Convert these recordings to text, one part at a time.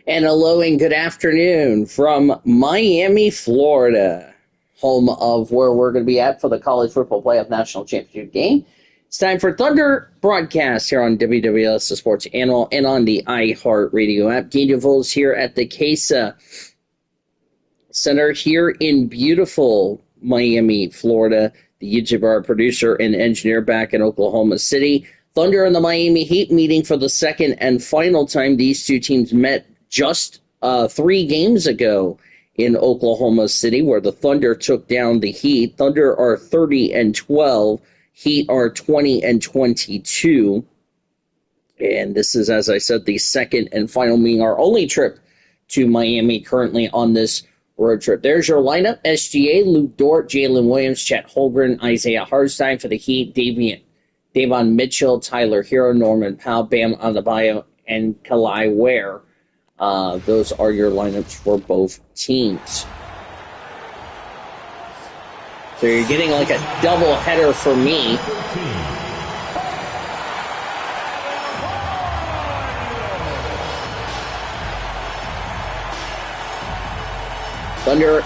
And hello and good afternoon from Miami, Florida, home of where we're going to be at for the College Football Playoff National Championship game. It's time for Thunder broadcast here on WWS, the Sports Animal, and on the iHeartRadio app. Gain DeVos here at the CASA Center here in beautiful Miami, Florida. The YouTube, our producer and engineer back in Oklahoma City. Thunder and the Miami Heat meeting for the second and final time. These two teams met just 3 games ago in Oklahoma City, where the Thunder took down the Heat. Thunder are 30-12. Heat are 20-22. And this is, as I said, the second and final meeting, our only trip to Miami currently on this road trip. There's your lineup. SGA, Luke Dort, Jalen Williams, Chet Holmgren, Isaiah Hartenstein for the Heat, Davon Mitchell, Tyler Hero, Norman Powell, Bam Adebayo, and Kalai Ware. Those are your lineups for both teams. So you're getting like a double header for me. Thunder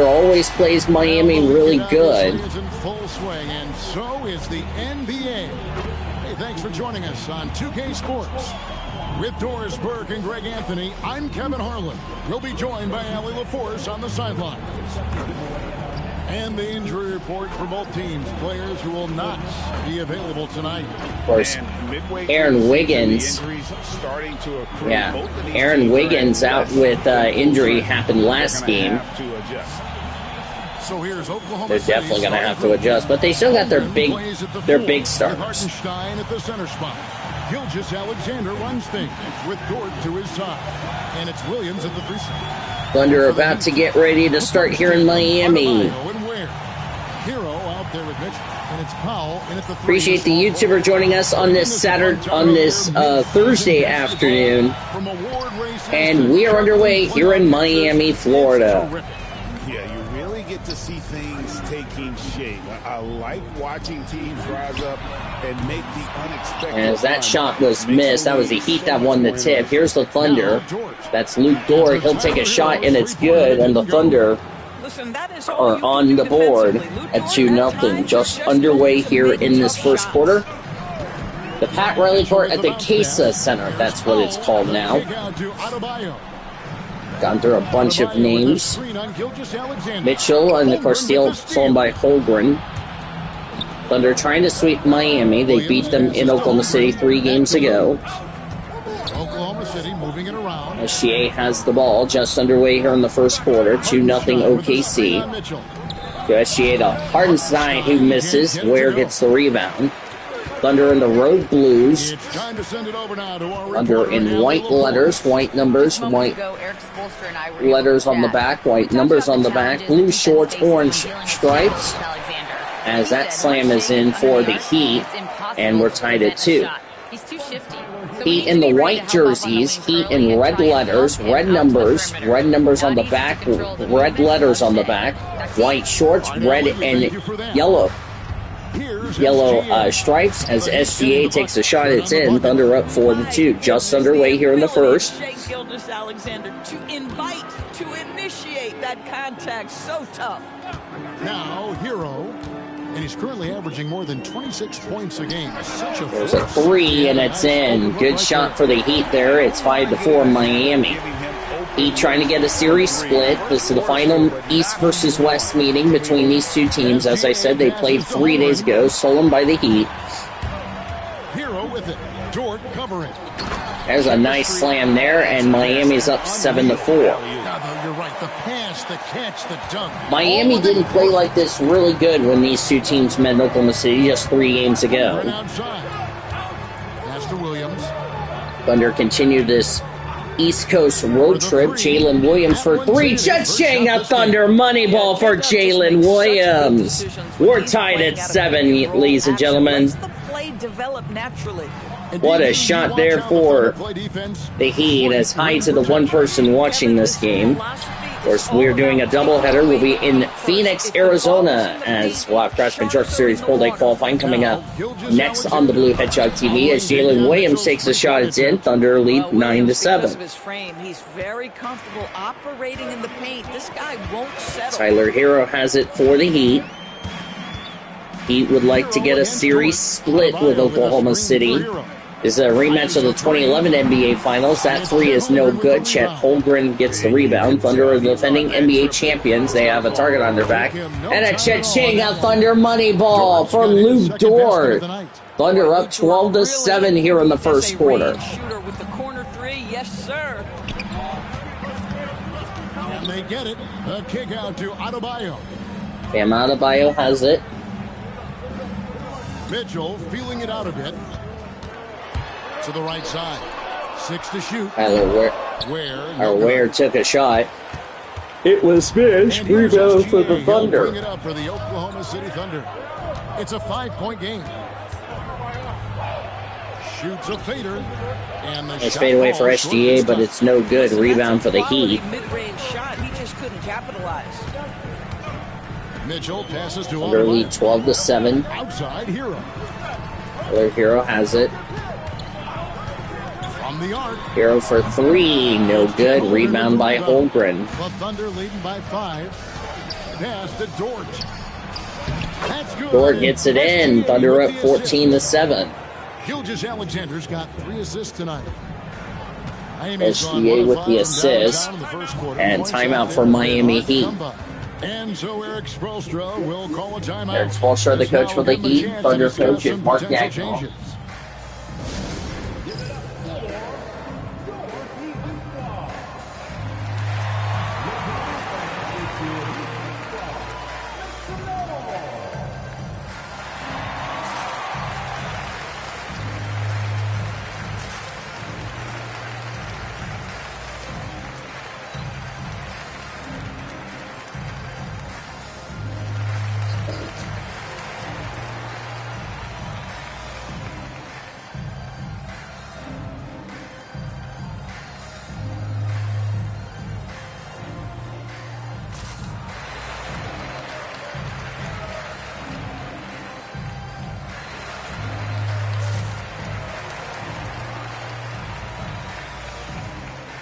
always plays Miami really good. In full swing, and so is the NBA. Hey, thanks for joining us on 2K Sports. With Doris Burke and Greg Anthony, I'm Kevin Harlan. We'll be joined by Allie LaForce on the sidelines. And the injury report for both teams. Players who will not be available tonight. Of course, Aaron Wiggins. Aaron Wiggins out with injury happened last game. So here's Oklahoma. They're definitely going to have to adjust, but they still got their big stars. Hartenstein at the center spot. Gilgeous-Alexander runs things with Dort to his side, and it's Williams at the 3 side. Thunder about to get ready to start here in Miami. Hero out there with Mitchell, and it's Powell in at the 3. Appreciate the YouTuber joining us on this Thursday afternoon, and we are underway here in Miami, Florida. To see things taking shape. I like watching teams rise up and make the unexpected. And as that shot was missed, that was the Heat that won the tip. Here's the Thunder. That's Luke Dort. He'll take a shot, and it's good. And the Thunder are on the board at 2-0. Just underway here in this first quarter. The Pat Riley Court at the CASA Center. That's what it's called now. Gone through a bunch of names. Mitchell, and of course, stolen by Holmgren. Thunder trying to sweep Miami. They beat them in Oklahoma City 3 games ago. Oklahoma City moving it around. SGA has the ball just underway here in the first quarter. 2-0 OKC. To SGA to Hartenstein, who misses. Ware gets the rebound. Thunder in the road blues. Thunder in white letters, white numbers, white letters on the back, white numbers on the back, blue shorts, orange stripes. As that slam is in for the Heat, and we're tied at 2. Heat in the white jerseys, Heat in red letters, red numbers on the back, red letters on the back, white shorts, red and yellow stripes. As SGA takes a shot, it's in. Thunder up 4-2. Just underway here in the first. Gilgeous-Alexander to initiate that contact. So tough. Now Hero, and he's currently averaging more than 26 points a game. There's a 3, and it's in. Good shot for the Heat there. It's 5-4 Miami. Heat trying to get a series split. This is the final East versus West meeting between these two teams. As I said, they played 3 days ago, stolen by the Heat. Hero with it. Dort covering. There's a nice slam there, and Miami's up 7-4. You're right. The pass, the catch, the dunk. Miami didn't play like this really good when these two teams met in Oklahoma City just 3 games ago. Pass to Williams. Thunder continued this East Coast road trip. Jalen Williams for 3. Cha-ching, a Thunder money ball for Jalen Williams. We're tied at 7, ladies and gentlemen. What a shot there for the Heat, as high to the one person watching this game. Of course, we're doing a doubleheader. We'll be in Phoenix, Arizona, as we'll have Freshman Short Series Full Day Qualifying coming up next on the Blue Hedgehog TV as Jalen Williams takes a shot. It's in. Thunder lead 9-7. His frame, he's very comfortable operating in the paint. This guy won't settle. Tyler Hero has it for the Heat. Heat would like to get a series split with Oklahoma City. This is a rematch of the 2011 NBA Finals. That three is no good. Chet Holmgren gets the rebound. Thunder are the defending NBA champions. They have a target on their back. And a Cheching Thunder money ball for Luke Dort. Thunder up 12-7 here in the first quarter. Shooter with the corner three, yes sir. And they get it. The kick out to Adebayo. Bam Adebayo has it. Mitchell feeling it out a bit. To the right side. 6 to shoot. Tyler Ware took a shot. It was missed. Rebound for the Thunder. Bring it up for the Oklahoma City Thunder. It's a 5-point game. Shoots a fader. And the it's fade away for SGA, but it's no good. Rebound for the Heat. Mid-range shot, he just couldn't capitalize. Mitchell passes to Thunder lead 12-7. Outside Hero. Tyler Hero has it. From the arc. Hero for three, no good. Rebound by Holmgren. The Thunder leading by 5. Pass to Dort. That's good. Dort gets it in. Thunder up 14-7. Gilgeous Alexander's got 3 assists tonight. SGA with the assist. And timeout for Miami Heat. And so Eric Spoelstra will call a timeout. Eric Spoelstra, the coach for the Heat. Thunder coach is Mark Dagnall.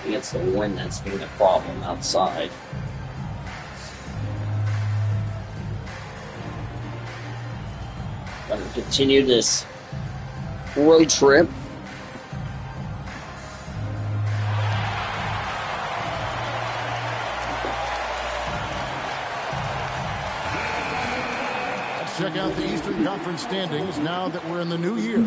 It's the wind that's being a problem outside. Gonna continue this road trip. Let's check out the Eastern Conference standings now that we're in the new year.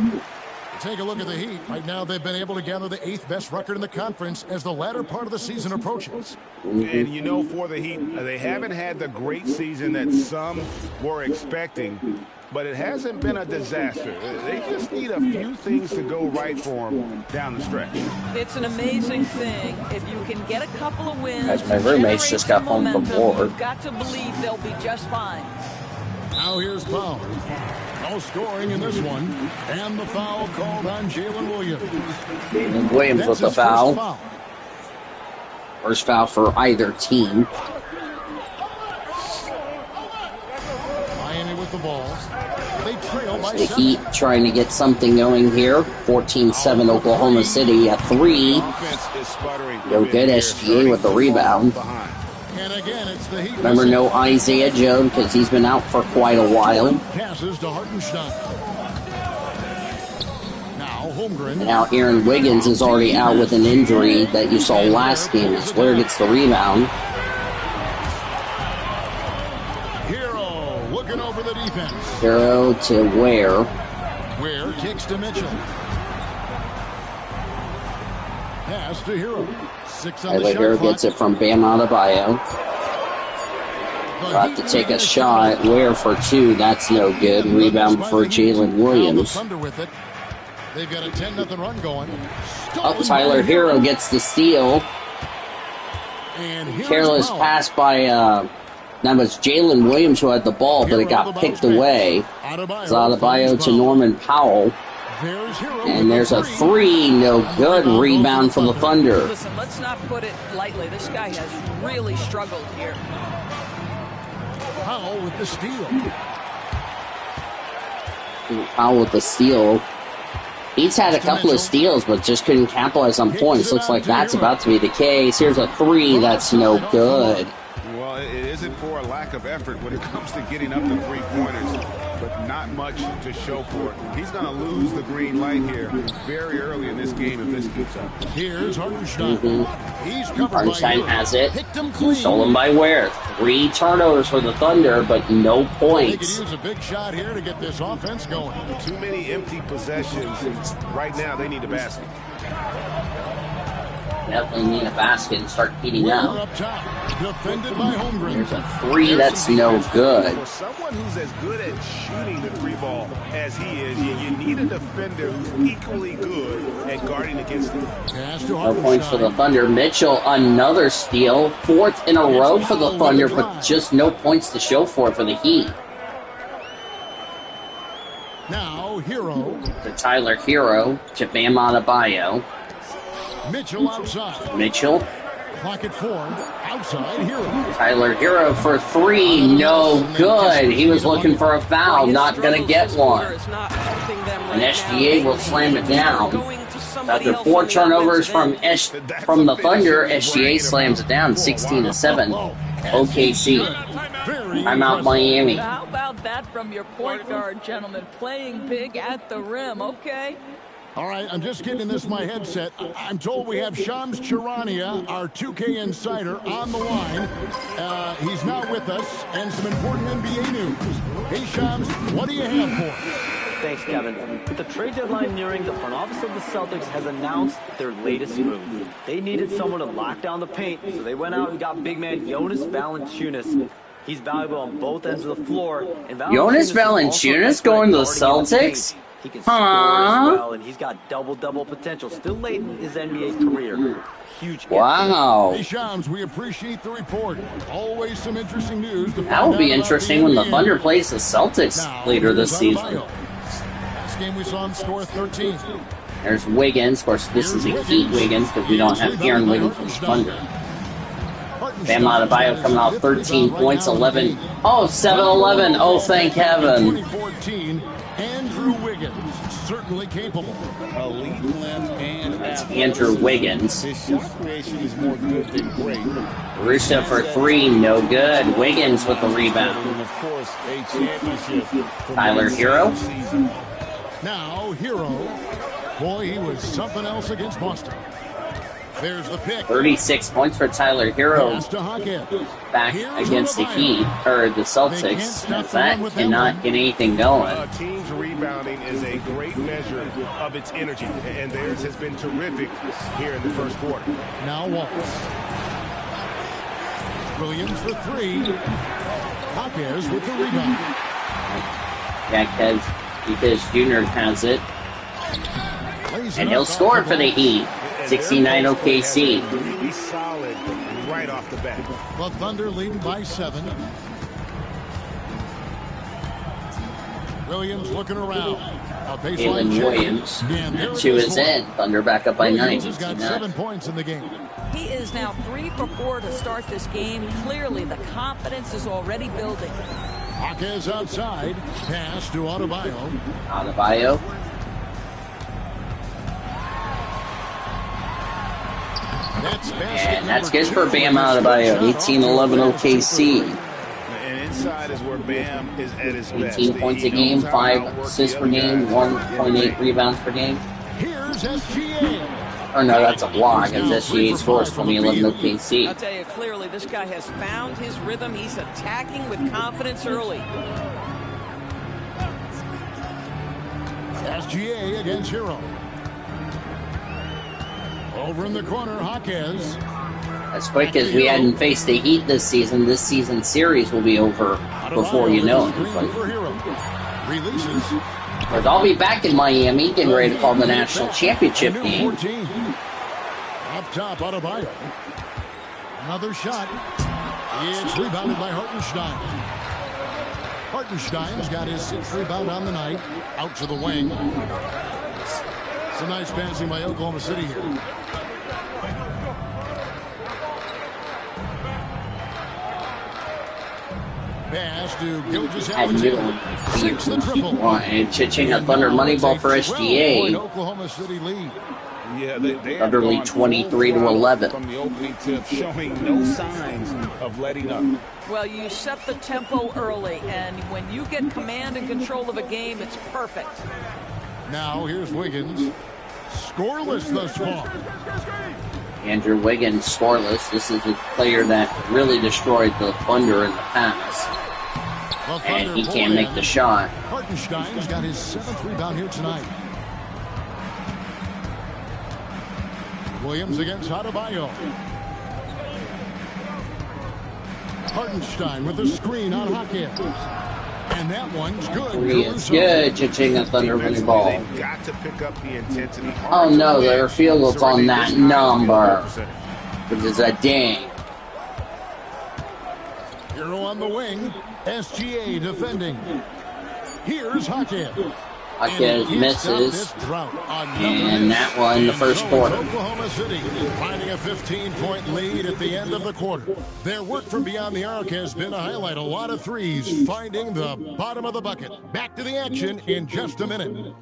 Take a look at the Heat. Right now, they've been able to gather the 8th best record in the conference as the latter part of the season approaches. And you know, for the Heat, they haven't had the great season that some were expecting, but it hasn't been a disaster. They just need a few things to go right for them down the stretch. It's an amazing thing if you can get a couple of wins. As my roommates just got home from war. You've got to believe they'll be just fine. Now here's foul. No scoring in this one. And the foul called on Jalen Williams. Jalen Williams with the foul. First foul for either team. Miami with the ball. They trail by The 7. Heat trying to get something going here. 14-7 Oklahoma City. A three. No good. SGA with the rebound. And again, it's the Heat. Remember, no Isaiah Joe because he's been out for quite a while. Passes to Hartenstein. Now Holmgren. Now Aaron Wiggins is already out with an injury that you saw last game. As Ware gets the rebound. Hero looking over the defense. Hero to Ware. Ware kicks to Mitchell. Pass to Hero. 6 on the Tyler shot Hero clock. gets it from Bam Adebayo. About to take a shot. Ware for two. That's no good. Rebound for Jalen Williams. They've got a 10-0 run going. Up, Tyler Hero gets the steal. Careless pass by, that was Jalen Williams who had the ball, but it got picked away. Adebayo to Norman Powell. There's Hero. And there's a three, no good. Rebound from the Thunder. Listen, let's not put it lightly. This guy has really struggled here. Powell with the steal. Powell with the steal. He's had a couple of steals, but just couldn't capitalize on points. Looks like that's about to be the case. Here's a three, that's no good. Well, it isn't for a lack of effort when it comes to getting up the three-pointers, but not much to show for it. He's going to lose the green light here very early in this game if this keeps up. Here's Hartenstein. He's covered Hartenstein by has it. Picked him clean. Stolen by Ware. 3 turnovers for the Thunder, but no They could points. use a big shot here to get this offense going. Too many empty possessions. Right now, they need a basket. Definitely need a basket and start heating We're up. up top. Defended by Holmgren. There's a three, that's no good. For someone who's as good at shooting the three ball as he is, you need a defender who's equally good at guarding against him. Pass to No points for the Hartenstein. Thunder. Mitchell, another steal. 4th in a row for the Thunder, but just no points to show for it for the Heat. Now Hero. To Tyler Hero, to Bam Adebayo. Mitchell outside. Mitchell, Clock at 4. Outside Hero. Tyler Hero for 3, no good. He was looking for a foul, not going to get one. And SGA will slam it down. After 4 turnovers from the Thunder, SGA slams it down 16-7. OKC. Timeout Miami. How about that from your point guard, gentlemen? Playing big at the rim, okay? All right, I'm just getting this in my headset. I'm told we have Shams Charania, our 2K insider, on the line. He's not with us, and some important NBA news. Hey, Shams, what do you have for us? Thanks, Kevin. With the trade deadline nearing, the front office of the Celtics has announced their latest move. They needed someone to lock down the paint, so they went out and got big man Jonas Valanciunas. He's valuable on both ends of the floor. And Jonas Valanciunas going to the Celtics? He can score as well, and he's got double-double potential. Still late in his NBA career. Huge get. Wow. Hey, Shams, we appreciate the report. Always some interesting news. That will be interesting when the Thunder plays the Celtics later this season. Last game we saw him score 13. There's Wiggins. Of course, this is a Heat Wiggins because we don't have Aaron Wiggins from Thunder. Bam Adebayo coming out 13 points, 11. Oh, 7-11. Oh, thank heaven. 2014, Andrew Wiggins, certainly capable. Elite length and That's Andrew Wiggins. his shot creation is more good than great. Russo for 3, no good. Wiggins with the rebound. And of course, a championship. from Tyler that Hero. season. Now, Hero. Boy, he was something else against Boston. There's the pick. 36 points for Tyler Hero Pass to Hawkins. back against the Heat, or the Celtics. That cannot get anything going. A team's rebounding is a great measure of its energy, and theirs has been terrific here in the first quarter. Now Waltz. Williams for 3. Hawkins with the rebound. Because Jr. has it, Lays and it he'll up score off for the Heat. And 69 their post play has OKC. been really solid right off the bat. The Thunder leading by 7. Williams looking around. A baseline Jalen check. Williams And there it to is his for him. end. Thunder back up by 9. Williams has got 7 69. points in the game. He is now 3 for 4 to start this game. Clearly, the confidence is already building. Hawkins outside. Pass to Adebayo. Adebayo. And that's good for Bam Adebayo. 18-11 OKC. And inside is where Bam is at his best. 18 points a He game, knows how to 5 outwork assists the per other game, guys. 1.8 rebounds per game. Here's SGA. Oh no, that's a block as SGA scores 20-11 I'll OKC. tell you clearly, this guy has found his rhythm. He's attacking with confidence early. SGA against Hero. Over in the corner, Hawkins. As quick as we hadn't faced the Heat this season's series will be over before you know it. Screen for Hero. Releases. But I'll be back in Miami getting ready to call the national championship New game. 14. Up top, Adebayo. Another shot. It's rebounded by Hartenstein. Hartenstein's got his 6th rebound on the night. Out to the wing. Some nice passing by Oklahoma City here. Pass to Gilgeous-Alexander. Sinks the triple. And Ching a Thunder money ball for SGA. Oklahoma City lead. Yeah, they Thunder lead 23-11. From the opening tip, showing no signs of letting up. Well, you set the tempo early, and when you get command and control of a game, it's perfect. Now here's Wiggins. Scoreless thus far. Andrew Wiggins scoreless. This is a player that really destroyed the Thunder in the past. And he can't make the shot. Hartenstein's got his 7th rebound here tonight. Williams against Adebayo. Hartenstein with the screen on Hackett. And that one's good. Three is good. Ching a Thunder money ball. They've got to pick up the intensity. Oh no, their field goal's on that number. Which is a ding. Hero on the wing. SGA defending. Here's Hackett. Hackett misses. And that one, the first quarter. Oklahoma City finding a 15-point lead at the end of the quarter. Their work from beyond the arc has been a highlight. A lot of threes, finding the bottom of the bucket. Back to the action in just a minute.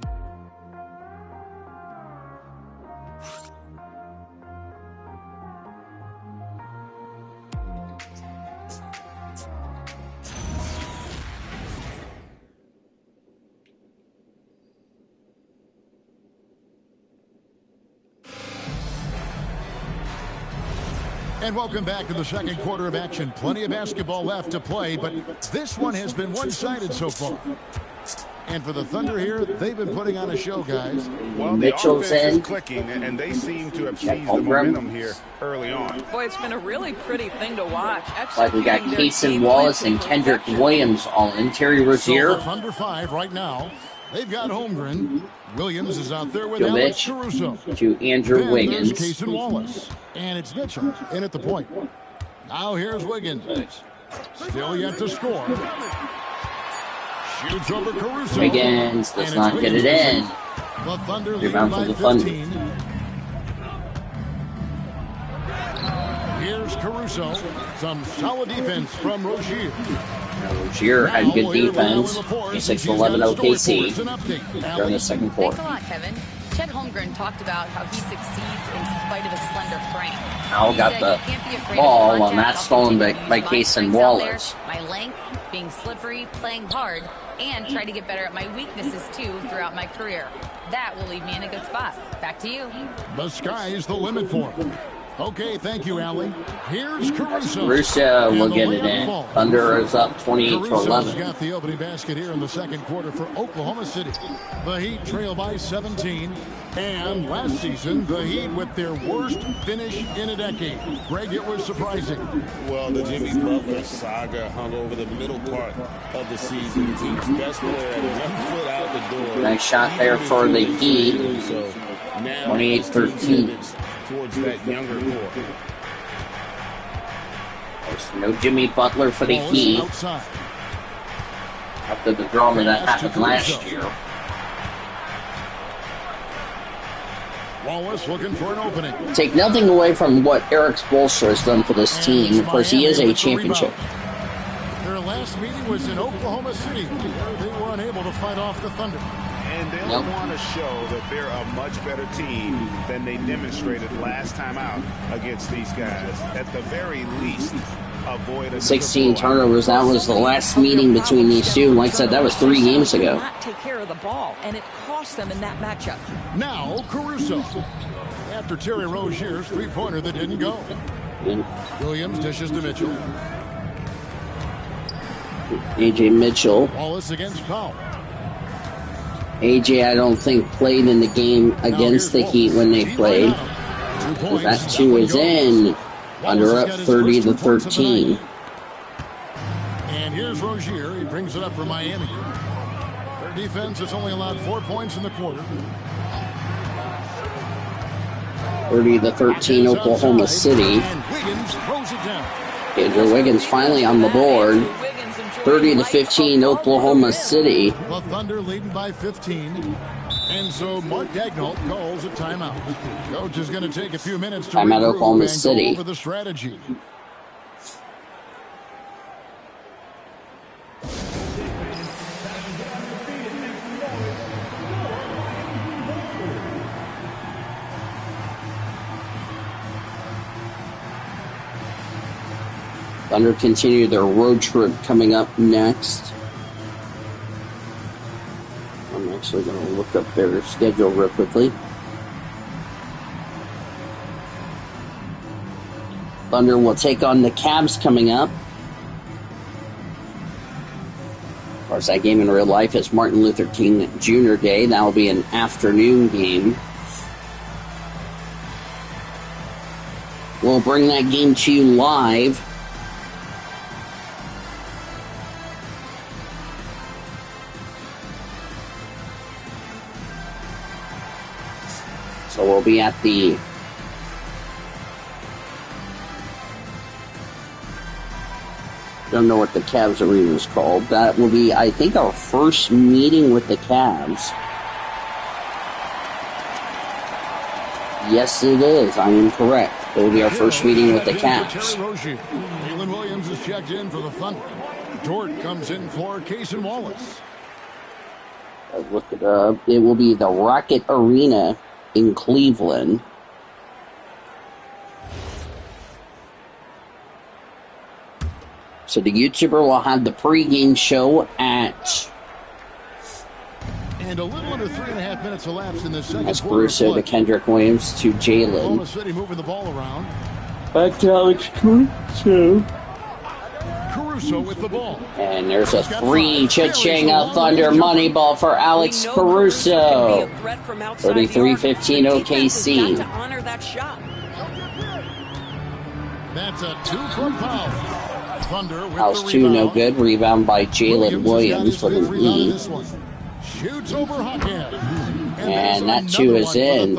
And welcome back to the second quarter of action. Plenty of basketball left to play, but this one has been one-sided so far. And for the Thunder here, they've been putting on a show, guys. Well, Mitchell's the offense in. is clicking, and they seem to have seized the momentum here early on. Boy, it's been a really pretty thing to watch. Like we got Cason Wallace and Kendrick Williams all in. Terry Rozier. So Thunder 5 right now. They've got Holmgren. Williams is out there with Joe Alex Mitch Caruso. to Andrew Then Wiggins. there's Cason Wallace. And it's Mitchell in at the point. Now here's Wiggins. Still yet to score. Shoots over Caruso. Wiggins does And not it's get it Wiggins' in. The Thunder lead Rebound by for the Thunder. 15. Here's Caruso. Some solid defense from Rozier. Rozier had good defense. 6-11 OKC during the second quarter. Thanks a lot, Kevin. Chet Holmgren talked about how he succeeds in spite of a slender frame. Al He got said, the "You can't be afraid of ball on contact. that I'll stolen continue by to use my Cason strengths out there, Wallace. My length, being slippery, playing hard, and try to get better at my weaknesses too throughout my career. That will leave me in a good spot. Back to you." The sky's the limit for him. Okay, thank you, Allie. Here's Caruso. Caruso will And the get it layup in. falls. Thunder is up 28-11. Caruso's got the opening basket here in the second quarter for Oklahoma City. The Heat trail by 17. And last season, the Heat with their worst finish in a decade. Greg, it was surprising. Well, the Jimmy Butler saga hung over the middle part of the season. The team's best player had 1 foot out the door. Nice shot there for the Heat. 28-13. Towards that younger core. There's no Jimmy Butler for the Wallace Heat outside. after the drama that happened last year. Wallace looking for an opening. Take nothing away from what Eric Spoelstra has done for this team. Of course, he is a championship. Their last meeting was in Oklahoma City, where they were unable to fight off the Thunder. And they'll want to show that they're a much better team than they demonstrated last time out against these guys. At the very least, avoid a 16 turnovers. That was the last meeting between these two. Like I said, that was 3 games ago. Not take care of the ball, and it cost them in that matchup. Now Caruso. After Terry Rozier's three-pointer that didn't go. Williams dishes to Mitchell. A.J. Mitchell. Wallace against Powell. A.J. I don't think played in the game against the Heat when they played. That 2 is in. Under up 30-13. And here's Rozier. He brings it up for Miami. Their defense has only allowed 4 points in the quarter. 30-13 Oklahoma City. And Wiggins throws it down. Andrew Wiggins finally on the board. 30-15 Oklahoma City. The Thunder leading by 15. And so Mark Dagnall calls a timeout. Coach is going to take a few minutes to Timeout regroup Oklahoma and City. go over the strategy. Thunder continue their road trip coming up next. I'm actually going to look up their schedule real quickly. Thunder will take on the Cavs coming up. Of course, that game in real life is Martin Luther King Jr. Day. That will be an afternoon game. We'll bring that game to you live. So we'll be at the don't know what the Cavs arena is called. That will be, I think, our first meeting with the Cavs. Yes, it is. I am correct. It will be our first meeting with the Cavs. Jalen Williams is checked in for the Thunder. Dort comes in for Cason Wallace. I looked it up. It will be the Rocket Arena in Cleveland. So the YouTuber will have the pregame show at... And a little under 3.5 minutes elapsed in the second That's quarter. Caruso to Kendrick Williams to Jalen. Oklahoma City moving the ball around. Back to Alex Caruso. Caruso with the ball. And there's a three. Cha-ching, a Thunder money ball for Alex Caruso. 33-15 OKC. That's a 2 from foul. Thunder with House the 2, rebound. no good. Rebound by Jalen Williams for the lead. Shoots over Hawkhead. And that 2 is in.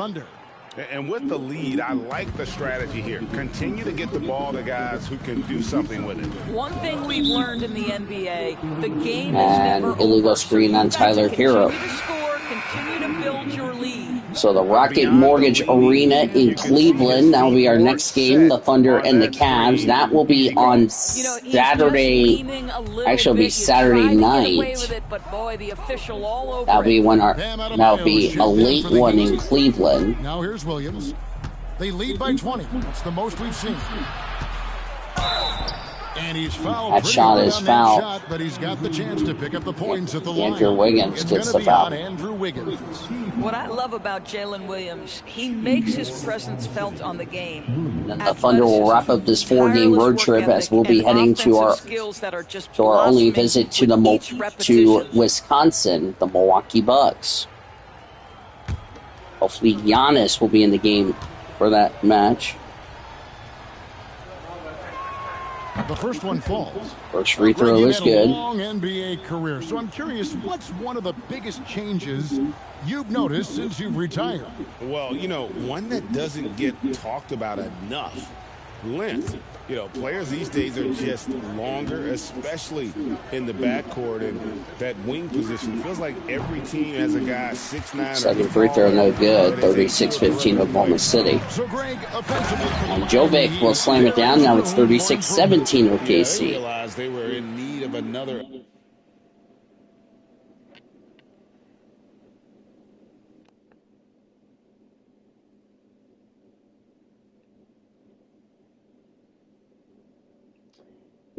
And with the lead, I like the strategy here. Continue to get the ball to guys who can do something with it. One thing we've learned in the NBA, the game is And never illegal over. screen on So you've got Tyler to Hero. Continue to score, continue to build your lead. So the Rocket Mortgage Arena in Cleveland, that will be our next game, the Thunder and the Cavs. That will be on Saturday, actually it'll be Saturday night. That'll be that'll be a late one in Cleveland. Now here's Williams. They lead by 20. That's the most we've seen. And he's fouled. That shot is fouled. Shot, but he's got the chance to pick up the points at the line. Andrew Wiggins gets the foul. Andrew Wiggins. What I love about Jalen Williams, he makes his presence felt on the game. And the Thunder will wrap up this 4-game road trip as we'll be heading to our only visit to Wisconsin, the Milwaukee Bucks. Hopefully Giannis will be in the game for that match. The first one falls. First free throw is good. Long NBA career. So I'm curious, what's one of the biggest changes you've noticed since you've retired? Well, one that doesn't get talked about enough. Length. Players these days are just longer, especially in the backcourt and that wing position. Feels like every team has a guy 6'9". Second free throw no good. 36-15 Oklahoma City. And Jovic will slam it down. Now it's 36-17 OKC. They realized they were in need of another.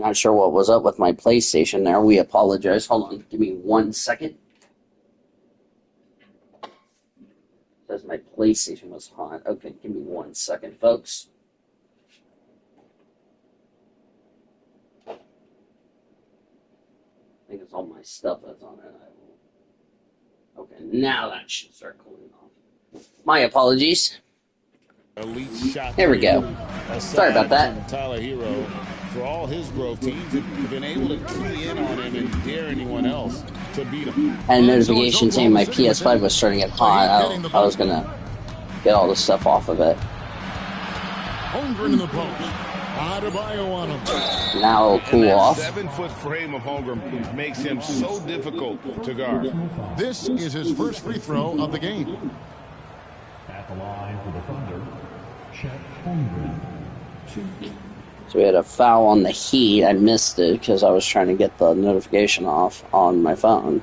Not sure what was up with my PlayStation there. We apologize. Hold on. Give me 1 second. Says my PlayStation was hot. Okay, give me 1 second, folks. I think it's all my stuff that's on it. Okay, now that should start cooling off. My apologies. Elite shot. There we go. Sorry about that. Tyler Hero, for all his growth, teams have been able to key in on him and dare anyone else to beat him. And notification saying my PS5 was starting to get hot. I was going to get all the stuff off of it. Holmgren in the post. Adebayo on him. Now And cool that off. 7-foot frame of Holmgren makes him so difficult to guard. This is his first free throw of the game. At the line for the Thunder, Chet Holmgren. 2. So we had a foul on the Heat. I missed it because I was trying to get the notification off on my phone.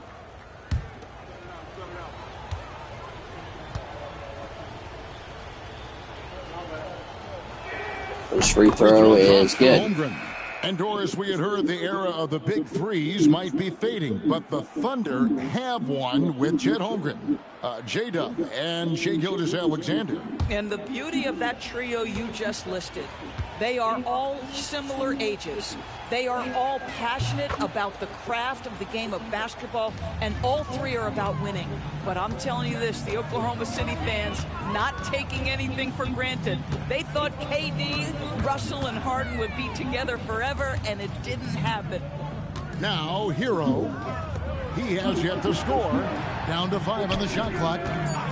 First free throw is good. Holmgren. And Doris, we had heard the era of the big threes might be fading, but the Thunder have one with Chet Holmgren, J-Dub, and Shai Gilgeous-Alexander. And the beauty of that trio you just listed, they are all similar ages. They are all passionate about the craft of the game of basketball, and all three are about winning. But I'm telling you this, the Oklahoma City fans not taking anything for granted. They thought KD, Russell, and Harden would be together forever, and it didn't happen. Now, Hero. He has yet to score. Down to 5 on the shot clock.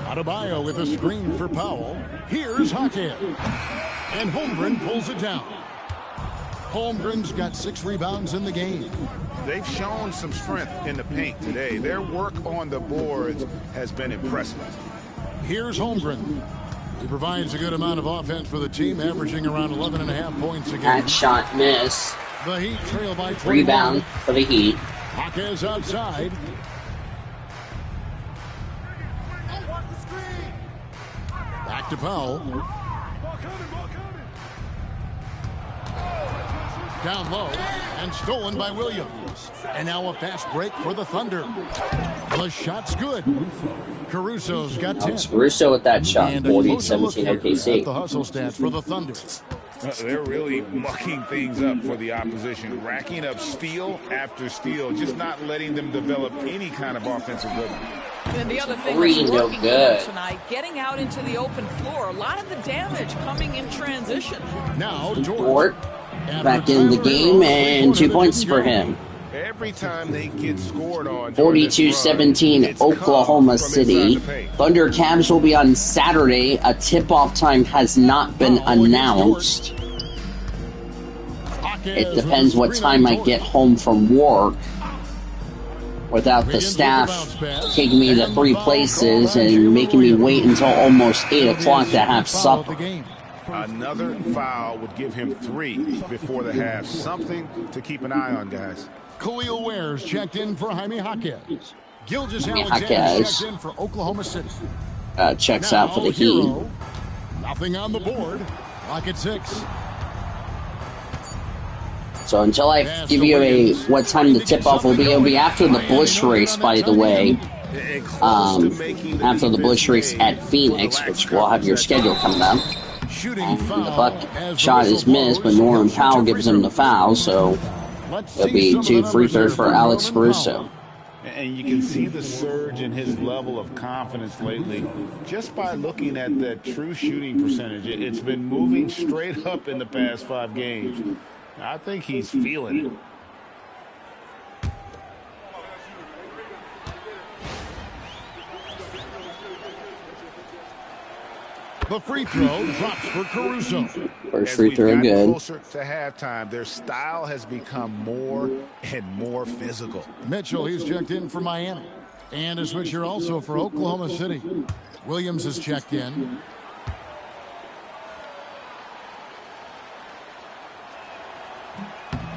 Adebayo with a screen for Powell. Here's Hackett. And Holmgren pulls it down. Holmgren's got 6 rebounds in the game. They've shown some strength in the paint today. Their work on the boards has been impressive. Here's Holmgren. He provides a good amount of offense for the team, averaging around 11.5 points a game. That shot miss. The Heat trail by 21. Rebound for the Heat. Hackett outside. Back to Powell. Down low and stolen by Williams. And now a fast break for the Thunder. The shot's good. Caruso's got 10. Caruso with that shot. And a closer 40-17 look here at the OKC. hustle stats for the Thunder. They're really mucking things up for the opposition, racking up steal after steal, just not letting them develop any kind of offensive rhythm. And the other thing Three, that's no working good. for them tonight, getting out into the open floor, a lot of the damage coming in transition. Now, Dort back in the game, and 2 points for him. Every time they get scored on, 42-17 Oklahoma City. Thunder Cavs will be on Saturday. A tip-off time has not been announced. It depends what time I get home from work without the staff taking me to 3 places and making me wait until almost 8 o'clock to have supper. Another foul would give him 3 before the half. Something to keep an eye on, guys. Khalil Ware's checked in for Jaime Jaquez. Gilgeous-Alexander Jaquez. checked in for Oklahoma City. Checks Now, out for the Heat. Hero, nothing on the board. Clock at 6. So until I give you what time the tip-off will be, it'll be after the Bush race, by the way. After the Bush race at Phoenix, which will have your schedule coming up. And the buck shot is missed, but Norman Powell gives him the foul, so it'll be 2 free throws for Alex Caruso. And you can see the surge in his level of confidence lately just by looking at that true shooting percentage. It's been moving straight up in the past 5 games. I think he's feeling it. The free throw drops for Caruso. First free throw good. Closer to halftime, their style has become more and more physical. Mitchell, he's checked in for Miami. And a switcher also for Oklahoma City. Williams is checked in.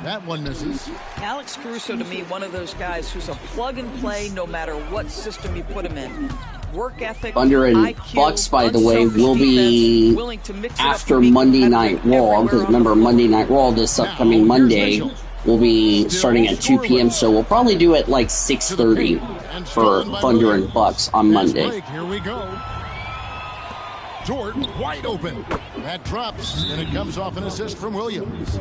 That one misses. Alex Caruso, to me, one of those guys who's a plug and play no matter what system you put him in. Work ethic, Thunder and IQ, Bucks, by the way, will be defense, willing to mix it up after to be Monday Night competitive Raw. Because everywhere remember, on the Monday Night Raw this upcoming Monday will be starting at 2 p.m. So we'll probably do it like 6:30 for Thunder and Bucks on Monday. Here we go. Jordan wide open. That drops, and it comes off an assist from Williams.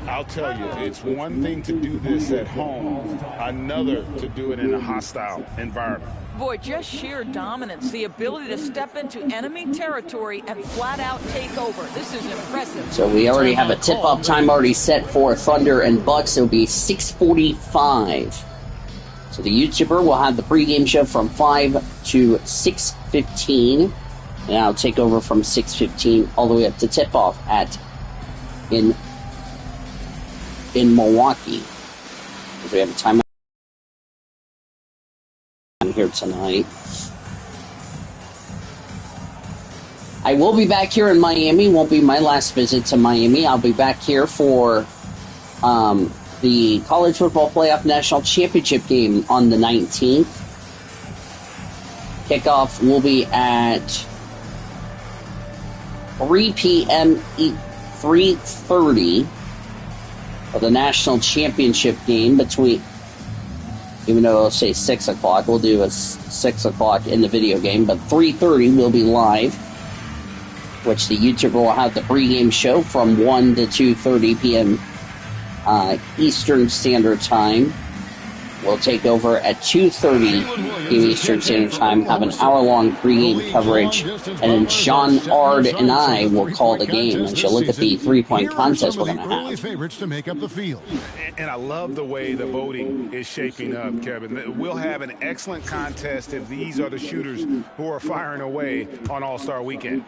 I'll tell you, it's one thing to do this at home, another to do it in a hostile environment. Boy, just sheer dominance, the ability to step into enemy territory and flat out take over. This is impressive. So we already have a tip-off time already set for Thunder and Bucks. It'll be 6:45. So the YouTuber will have the pregame show from 5 to 6:15. And I'll take over from 6:15 all the way up to tip-off in in Milwaukee. We have a time here tonight. I will be back here in Miami. Won't be my last visit to Miami. I'll be back here for the College Football Playoff National Championship game on the 19th. Kickoff will be at 3 p.m. 3:30 for the national championship game between, even though it'll say 6 o'clock, we'll do a 6 o'clock in the video game, but 3:30 will be live, which the YouTuber will have the pregame show from 1 to 2:30 p.m. Eastern Standard Time. We'll take over at 2:30 p.m. Eastern Standard Time, have an hour-long pregame coverage, and then Sean Ard and I will call the game. As you look at the three-point contest we're going to have. Favorites to make up the field. And I love the way the voting is shaping up, Kevin. We'll have an excellent contest if these are the shooters who are firing away on All-Star Weekend.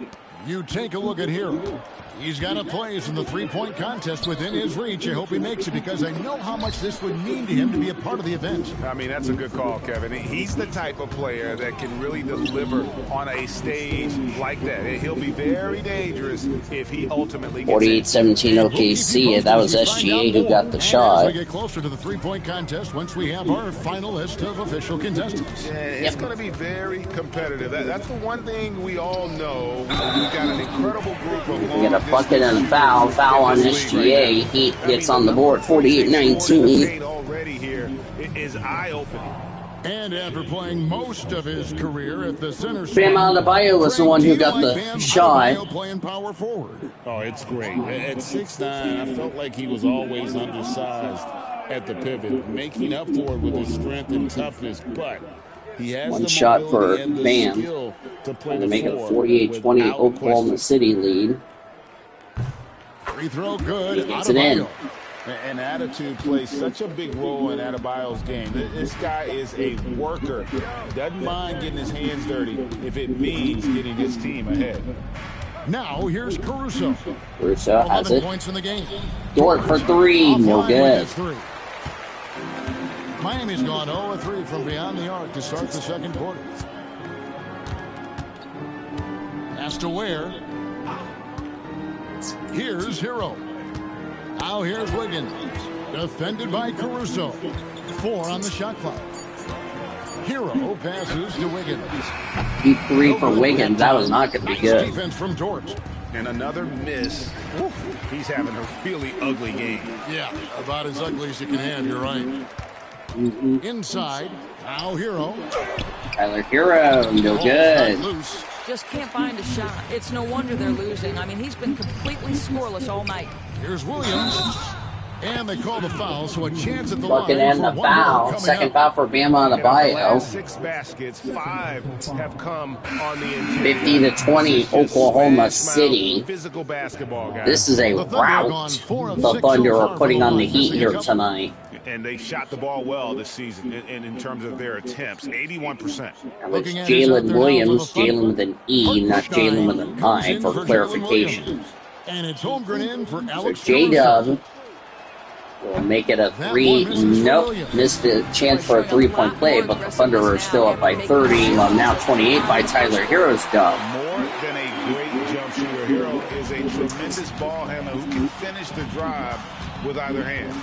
You take a look at Hero. He's got a place in the three-point contest within his reach. I hope he makes it because I know how much this would mean to him to be a part of the event. I mean, that's a good call, Kevin. He's the type of player that can really deliver on a stage like that. He'll be very dangerous if he ultimately gets 48-17 OKC. That was SGA who got the shot. As we get closer to the three-point contest, once we have our final list of official contestants. Yeah, it's going to be very competitive. That's the one thing we all know. We've got an incredible group of We got a bucket and a foul. Foul on SGA. Heat gets on the board. 48-19. Already here is eye-opening. And after playing most of his career at the center, Bam Adebayo was the one who got the shot. Playing power forward. Oh, it's great. At 6'9", I felt like he was always undersized at the pivot, making up for it with his strength and toughness, but he has one the shot for and the Bam skill to play to the make it floor 48-20 without Oklahoma question. City lead. Free throw good. Gets it in. And attitude plays such a big role in Adebayo's game. This guy is a worker. Doesn't mind getting his hands dirty if it means getting his team ahead. Now here's Caruso. Caruso has 11 it. points in the game. Dort for three. No Offline good. with three. Miami's gone 0-3 from beyond the arc to start the second quarter. Pass to Ware. Here's Hero. Now here's Wiggins. Defended by Caruso. 4 on the shot clock. Hero passes to Wiggins. Deep three for Wiggins. That was not going to be good. Defense from Dort. And another miss. He's having a really ugly game. Yeah, about as ugly as you can have, you're right. Inside, now Hero. Tyler Hero, no good. Loose. Just can't find a shot. It's no wonder they're losing. I mean, he's been completely scoreless all night. Here's Williams. And they call the foul, so a chance at the Bucket line and for the one foul. more Second coming up. foul for Bam And of the Adebayo. last 6 baskets, 5 have come on the interior. 50-20 Oklahoma City. Physical basketball, guys. This is a The Thunder have gone rout 4 of the 6 Thunder so are far putting from on the line, Heat missing a here couple. tonight. And they shot the ball well this season in terms of their attempts. 81%. That was Looking at his out Jalen there now Williams, for the Thunder. Jalen with an E, not Jalen with an Comes I, in for Jalen clarification. Williams. And it's Holmgren in for So Alex J-Dub will make it a That three. one misses for Nope, Williams. missed the chance for a three-point play, but the Thunder are still up by 30. Well, now 28 by Tyler Hero's dub. More than a great jump shooter, Hero is a tremendous ball handler who can finish the drive with either hand.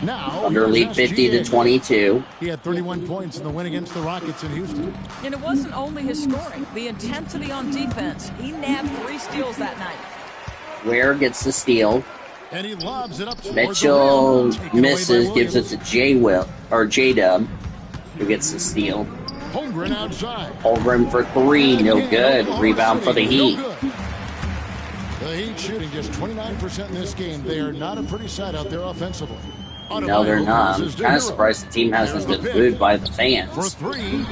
Now, Thunder lead here's SGA. 50-22. He had 31 points in the win against the Rockets in Houston. And it wasn't only his scoring, the intensity on defense. He nabbed 3 steals that night. Ware gets the steal. And he lobs it up towards Mitchell the rim. Taken away by misses, gives it Williams. to J-Dub, who gets the steal. Holmgren outside. Holmgren for three, no good. Rebound for the Heat. No good. The Heat shooting just 29% in this game. They are not a pretty sight out there offensively. No, they're not. I'm kind of surprised the team hasn't been booed by the For fans. 3.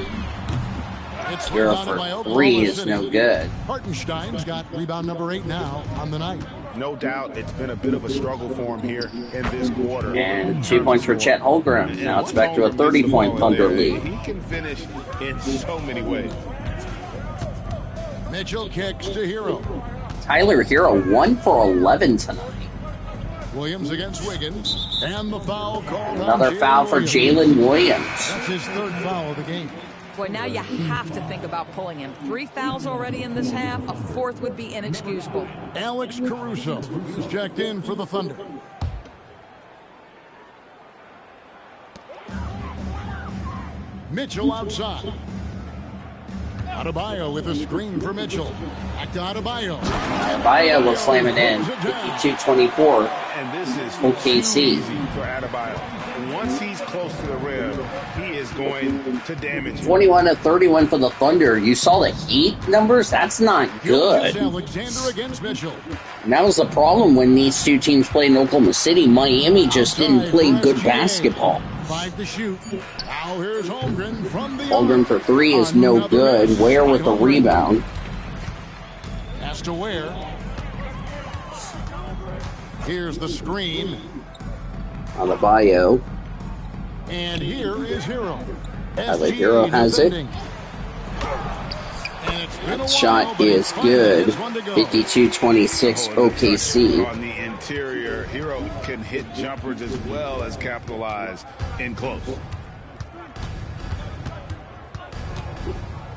It's Hero rebounded by for Oklahoma three is City. no good. Hartenstein's got rebound number 8 now on the night. No doubt it's been a bit of a struggle for him here in this quarter. And 2 points for Chet Holmgren. Now it's back to a 30-point Thunder lead. He can finish in so many ways. Mitchell kicks to Hero. Tyler Hero 1 for 11 tonight. Williams against Wiggins. And the foul called on Another foul for Jalen Williams. That's his third foul of the game. Boy, now you have to think about pulling him. 3 fouls already in this half. A fourth would be inexcusable. Alex Caruso, he's checked in for the Thunder. Mitchell outside. Adebayo with a screen for Mitchell. Back to Adebayo. Adebayo will slam it in. 52-24. And this is OKC. too easy for Adebayo. Once he's close to the rim, he is going to damage him. 21-31 for the Thunder. You saw the Heat numbers? That's not good. Alexander against Mitchell. And that was the problem when these two teams played in Oklahoma City. Miami just didn't play good basketball. 5 to shoot. Now here's Holmgren from the Holmgren for 3 is no good. Ware with the rebound. Has to Ware. Here's the screen. Adebayo. And here is Hero. Hero has it. That shot is good. 52-26 OKC. On the interior, Hero can hit jumpers as well as capitalize in close.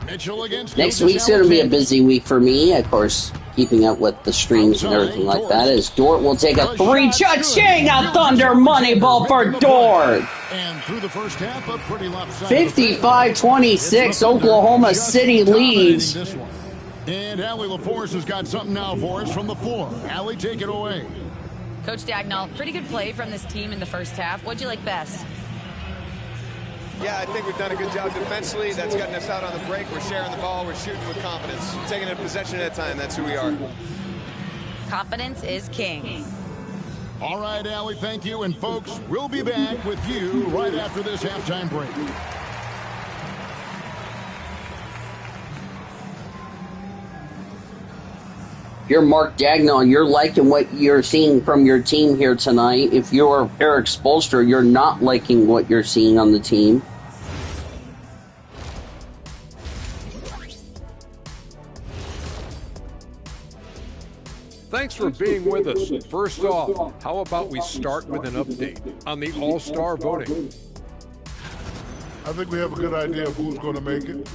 Mitchell against Next week's going to be a busy week for me. Of course, keeping up with the streams and everything like that. As Dort will take a 3. Cha-ching! A Thunder money ball for Dort! And through the first half, a pretty lopsided 55-26, Oklahoma City leads. And Allie LaForce has got something now for us from the floor. Allie, take it away. Coach Dagnall, pretty good play from this team in the first half. What'd you like best? Yeah, I think we've done a good job defensively. That's gotten us out on the break. We're sharing the ball. We're shooting with confidence. Taking a possession at a time. That's who we are. Confidence is king. All right, Allie, thank you. And, folks, we'll be back with you right after this halftime break. If you're Mark Dagnall, you're liking what you're seeing from your team here tonight. If you're Eric Spoelstra, you're not liking what you're seeing on the team. Thanks for being with us. First off, how about we start with an update on the All-Star voting? I think we have a good idea of who's going to make it,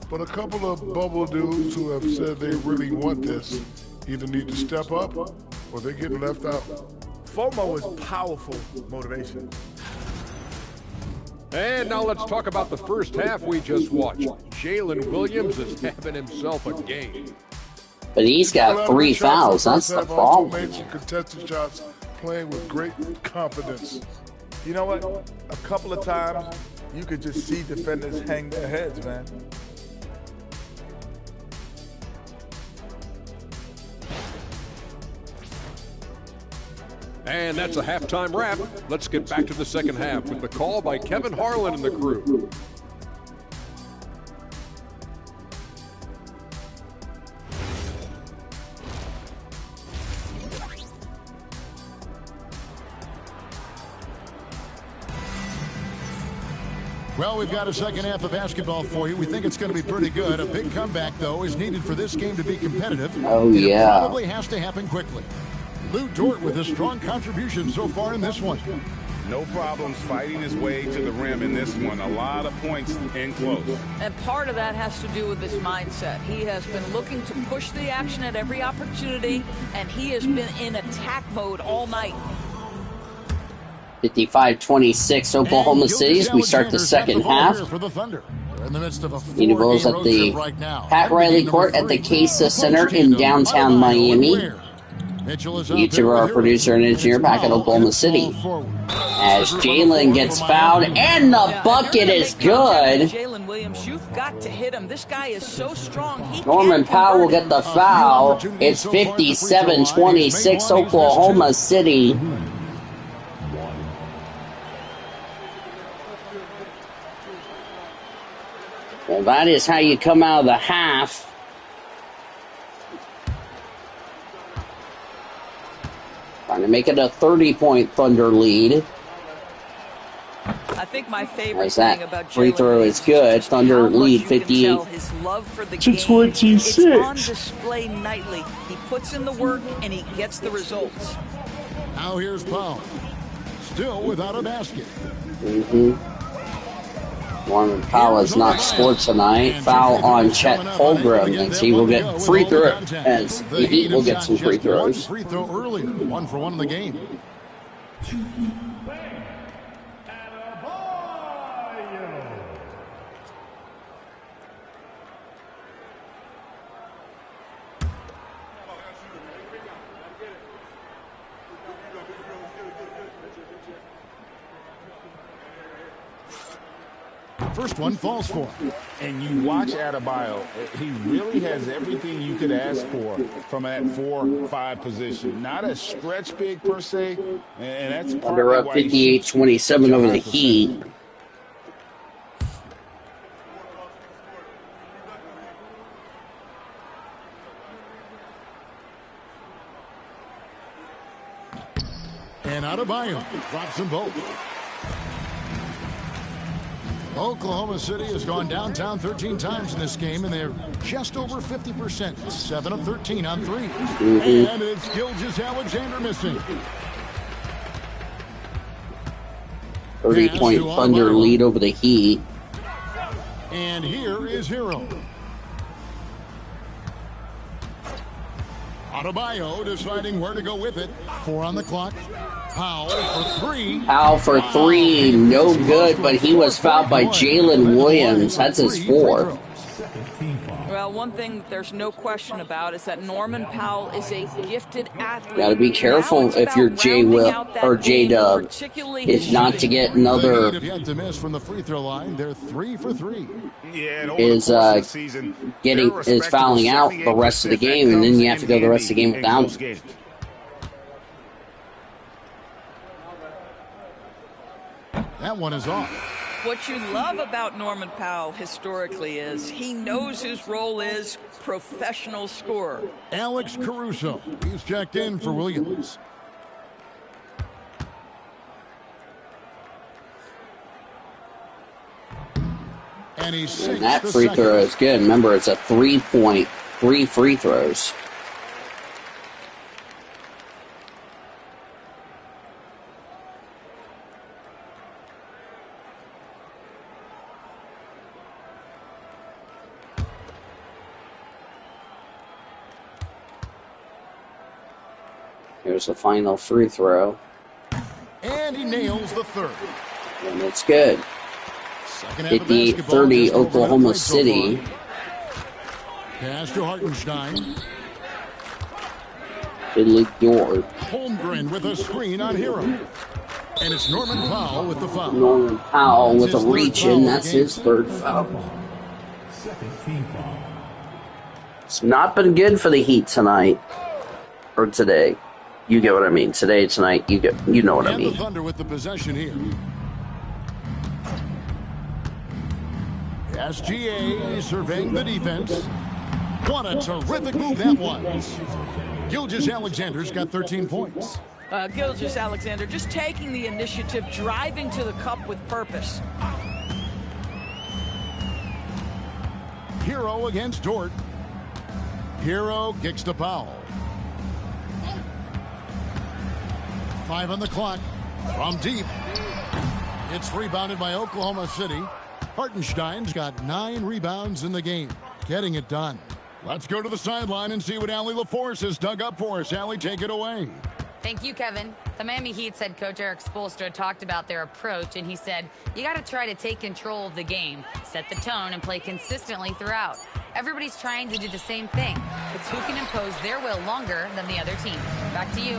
but a couple of bubble dudes who have said they really want this either need to step up or they're getting left out. FOMO is powerful motivation. And now let's talk about the first half we just watched. Jalen Williams is having himself a game. But he's got 3 fouls. That's the problem. Made some contested shots, playing with great confidence. You know what? A couple of times, you could just see defenders hang their heads, man. And that's a halftime wrap. Let's get back to the second half with the call by Kevin Harlan and the crew. Well, we've got a second half of basketball for you. We think it's going to be pretty good. A big comeback, though, is needed for this game to be competitive. Oh, yeah. It probably has to happen quickly. Lou Dort with a strong contribution so far in this one. No problems fighting his way to the rim in this one. A lot of points in close. And part of that has to do with his mindset. He has been looking to push the action at every opportunity, and he has been in attack mode all night. 55-26 Oklahoma City as we start the second half. Univo's at the Pat Riley Court at the Casa Center in downtown Miami. YouTuber, our producer and engineer back at Oklahoma City. As Jalen gets fouled, and the bucket is good. Jalen Williams, you've got to hit him. This guy is so strong. Norman Powell will get the foul. It's 57-26 Oklahoma City. Well, that is how you come out of the half. Trying to make it a 30-point Thunder lead. I think my favorite As that thing about free throw is good. Thunder lead 58 to 26. It's on display nightly. He puts in the work and he gets the results. Now here's Powell. Still without a basket. Norman Powell has not scored tonight. Foul on Chet Holmgren, and he will get free throw, as the Heat will get some free throws. One free throw earlier, 1 for 1 in the game. First one falls for him. And you watch Adebayo, he really has everything you could ask for from that 4-5 position. Not a stretch big per se, and that's Thunder up 58-27 over the Heat. And Adebayo drops them both. Oklahoma City has gone downtown 13 times in this game, and they're just over 50%. 7 of 13 on threes. And it's Gilgeous-Alexander missing. 30-point Thunder lead over the Heat. And here is Hero. Adebayo deciding where to go with it. 4 on the clock. Powell for 3. Powell for 3, no good, but he was fouled by Jalen Williams. That's his 4. Well, one thing there's no question about is that Norman Powell is a gifted athlete. Got to be careful if you're J-Will or J-Dub, is not to get another. Yet to miss from the free throw line. They're 3 for 3. Is fouling out the rest of the game, and then you have to go the rest of the game without him. That one is off. What you love about Norman Powell historically is he knows his role is professional scorer. Alex Caruso, he's checked in for Williams. And he sinks and that free throw is good. Remember, it's a 3-point, 3 free throws. Here's the final free throw. And he nails the third. And it's good. 58-30 Oklahoma City. Pass to Hartenstein. Fiddly Dort. Holmgren with a screen on Hero. And it's Norman Powell with the foul. Norman Powell with a reach in. That's his third foul. It's not been good for the Heat tonight. Or today. You get what I mean. Today, tonight, you know what I mean. And the Thunder with the possession here. SGA surveying the defense. What a terrific move that was. Gilgeous-Alexander's got 13 points. Gilgeous-Alexander just taking the initiative, driving to the cup with purpose. Hero against Dort. Hero kicks to Powell. 5 on the clock. From deep. It's rebounded by Oklahoma City. Hartenstein's got 9 rebounds in the game. Getting it done. Let's go to the sideline and see what Allie LaForce has dug up for us. Allie, take it away. Thank you, Kevin. The Miami Heat's head coach Eric Spoelstra talked about their approach, and he said, you got to try to take control of the game, set the tone, and play consistently throughout. Everybody's trying to do the same thing. It's who can impose their will longer than the other team. Back to you.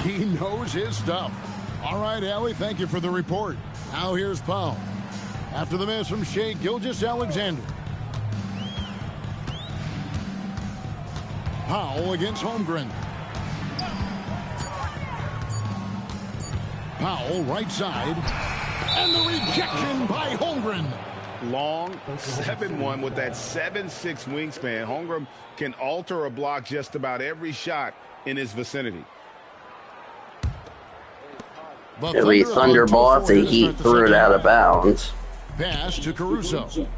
He knows his stuff. All right, Allie, thank you for the report. Now here's Powell. After the miss from Shai Gilgeous-Alexander. Powell against Holmgren. Powell right side. And the rejection by Holmgren. Long 7-1 with that 7'6" wingspan. Holmgren can alter a block just about every shot in his vicinity. Philly Thunderball if the Heat threw it out of bounds. Pass to Caruso.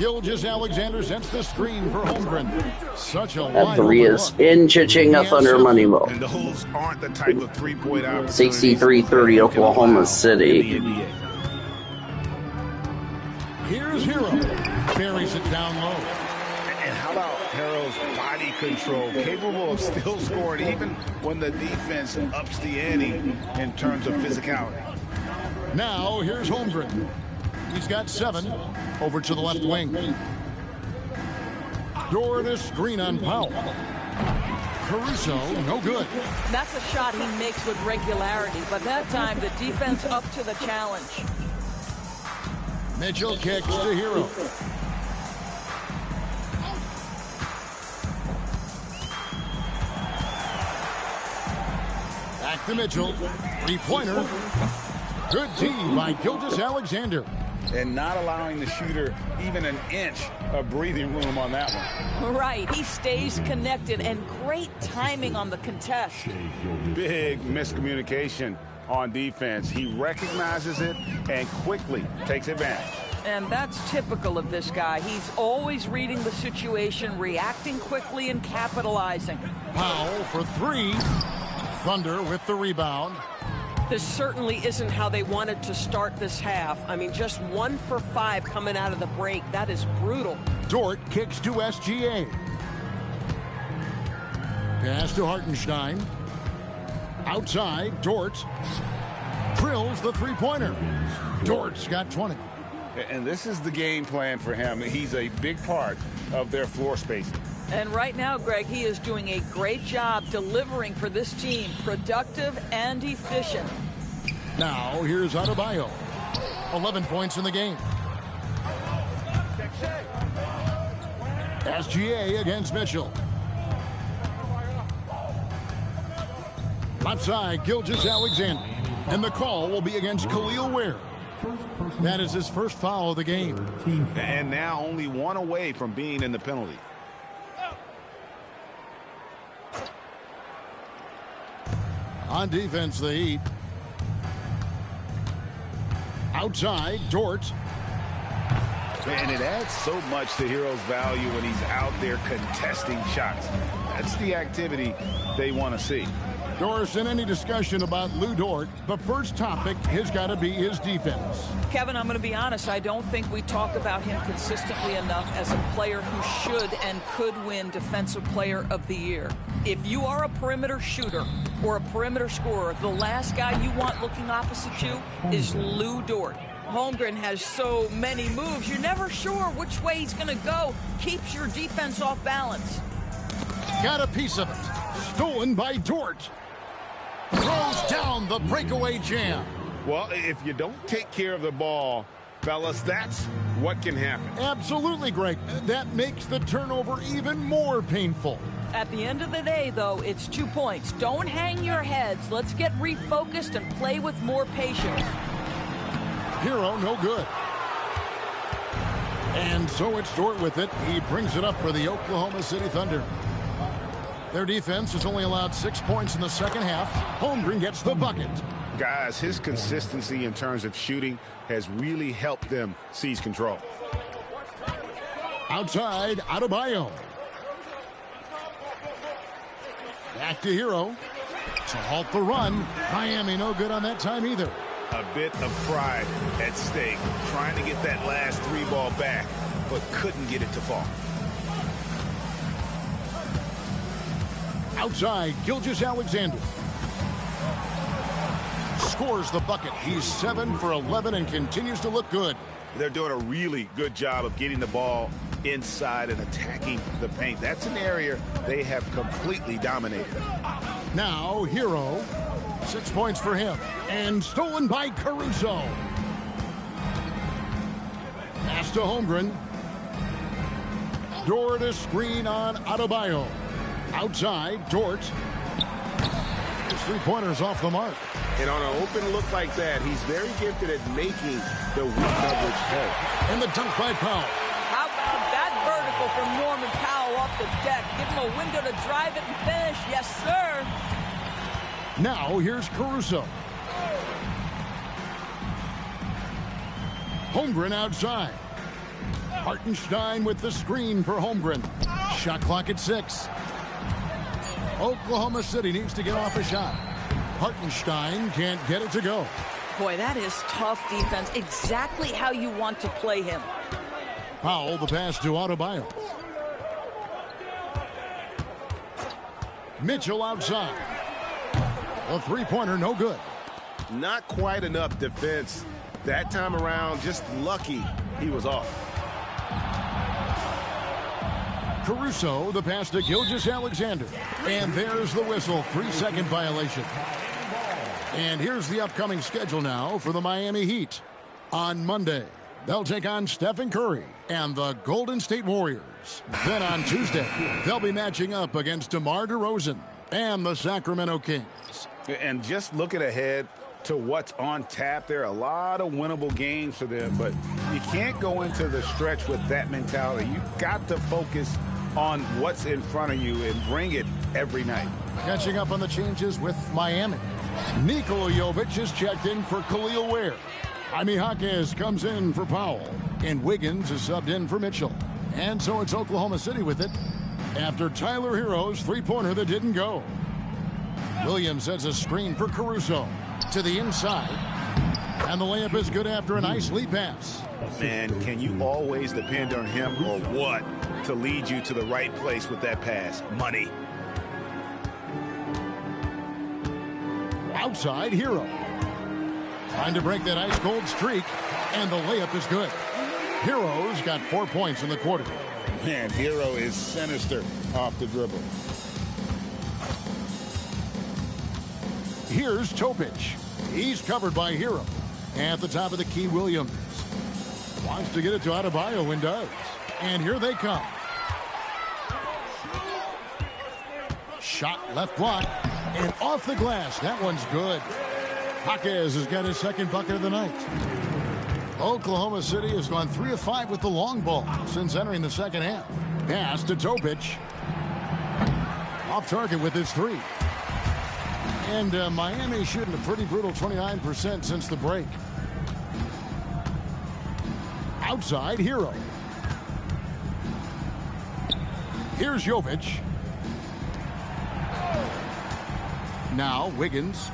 Gilgeous-Alexander sets the screen for Holmgren. Such a That three is in Chichinga Thunder money ball. And those aren't the type of three-point opportunities. 63-30 Oklahoma City. Here's Hero. Buries it down low. And how about Harrell's body control? Capable of still scoring even when the defense ups the ante in terms of physicality. Now here's Holmgren. He's got 7. Over to the left wing. Door to screen on Powell. Caruso, no good. That's a shot he makes with regularity, but that time the defense up to the challenge. Mitchell kicks to Hero. Back to Mitchell. Three-pointer. Good team by Gilgeous-Alexander. And not allowing the shooter even an inch of breathing room on that one. Right, he stays connected, and great timing on the contest. Big miscommunication on defense. He recognizes it and quickly takes advantage. And that's typical of this guy. He's always reading the situation, reacting quickly, and capitalizing. Powell for 3. Thunder with the rebound. This certainly isn't how they wanted to start this half. I mean, just 1 for 5 coming out of the break. That is brutal. Dort kicks to SGA. Pass to Hartenstein. Outside, Dort drills the three-pointer. Dort's got 20. And this is the game plan for him. He's a big part of their floor spacing. And right now, Greg, he is doing a great job delivering for this team, productive and efficient. Now, here's Adebayo. 11 points in the game. SGA against Mitchell. Left side, Gilgeous-Alexander. And the call will be against Khalil Ware. That is his first foul of the game. And now only 1 away from being in the penalty. On defense, the Heat. Outside, Dort. And it adds so much to Hero's value when he's out there contesting shots. That's the activity they want to see. Doris, in any discussion about Lou Dort, the first topic has got to be his defense. Kevin, I'm going to be honest. I don't think we talk about him consistently enough as a player who should and could win Defensive Player of the Year. If you are a perimeter shooter or a perimeter scorer, the last guy you want looking opposite you is Lou Dort. Holmgren has so many moves, you're never sure which way he's going to go. Keeps your defense off balance. Got a piece of it. Stolen by Dort. Throws down the breakaway jam. Well, if you don't take care of the ball, fellas, that's what can happen. Absolutely, Greg. That makes the turnover even more painful. At the end of the day, though, it's 2 points. Don't hang your heads. Let's get refocused and play with more patience. Hero, no good. And so it's Dort with it. He brings it up for the Oklahoma City Thunder. Their defense has only allowed 6 points in the second half. Holmgren gets the bucket. Guys, his consistency in terms of shooting has really helped them seize control. Outside, Adebayo. Back to Hero. To halt the run. Miami no good on that time either. A bit of pride at stake. Trying to get that last 3 ball back, but couldn't get it to fall. Outside, Gilgeous-Alexander. Scores the bucket. He's 7 for 11 and continues to look good. They're doing a really good job of getting the ball inside and attacking the paint. That's an area they have completely dominated. Now, Hero. 6 points for him. And stolen by Caruso. Pass to Holmgren. Dort to screen on Adebayo. Outside, Dort. His three-pointer's off the mark. And on an open look like that, he's very gifted at making the weak coverage pay. And the dunk by Powell. How about that vertical from Norman Powell off the deck? Give him a window to drive it and finish. Yes, sir. Now, here's Caruso. Holmgren outside. Hartenstein with the screen for Holmgren. Shot clock at 6. Oklahoma City needs to get off a shot. Hartenstein can't get it to go. Boy, that is tough defense. Exactly how you want to play him. Powell, the pass to Adebayo. Mitchell outside. A three-pointer, no good. Not quite enough defense that time around. Just lucky he was off. Caruso, the pass to Gilgeous-Alexander. And there's the whistle, 3-second violation. And here's the upcoming schedule now for the Miami Heat. On Monday, they'll take on Stephen Curry and the Golden State Warriors. Then on Tuesday, they'll be matching up against DeMar DeRozan and the Sacramento Kings. And just looking ahead to what's on tap, there are a lot of winnable games for them, but you can't go into the stretch with that mentality. You've got to focus on what's in front of you and bring it every night. Catching up on the changes with Miami. Nikola Jovic is checked in for Khalil Ware. Jaime Jaquez comes in for Powell. And Wiggins is subbed in for Mitchell. And so it's Oklahoma City with it after Tyler Hero's three-pointer that didn't go. Williams sets a screen for Caruso to the inside. And the layup is good after a nice lead pass. Man, can you always depend on him or what to lead you to the right place with that pass? Money. Outside, Hero. Trying to break that ice-cold streak, and the layup is good. Hero's got 4 points in the quarter. Man, Hero is sinister off the dribble. Here's Topic. He's covered by Hero. At the top of the key, Williams. Wants to get it to Adebayo and does. And here they come. Shot left block. And off the glass. That one's good. Jaquez has got his second bucket of the night. Oklahoma City has gone 3 of 5 with the long ball since entering the second half. Pass to Topic. Off target with his three. And Miami shooting a pretty brutal 29% since the break. Outside, Hero. Here's Jovic. Now Wiggins.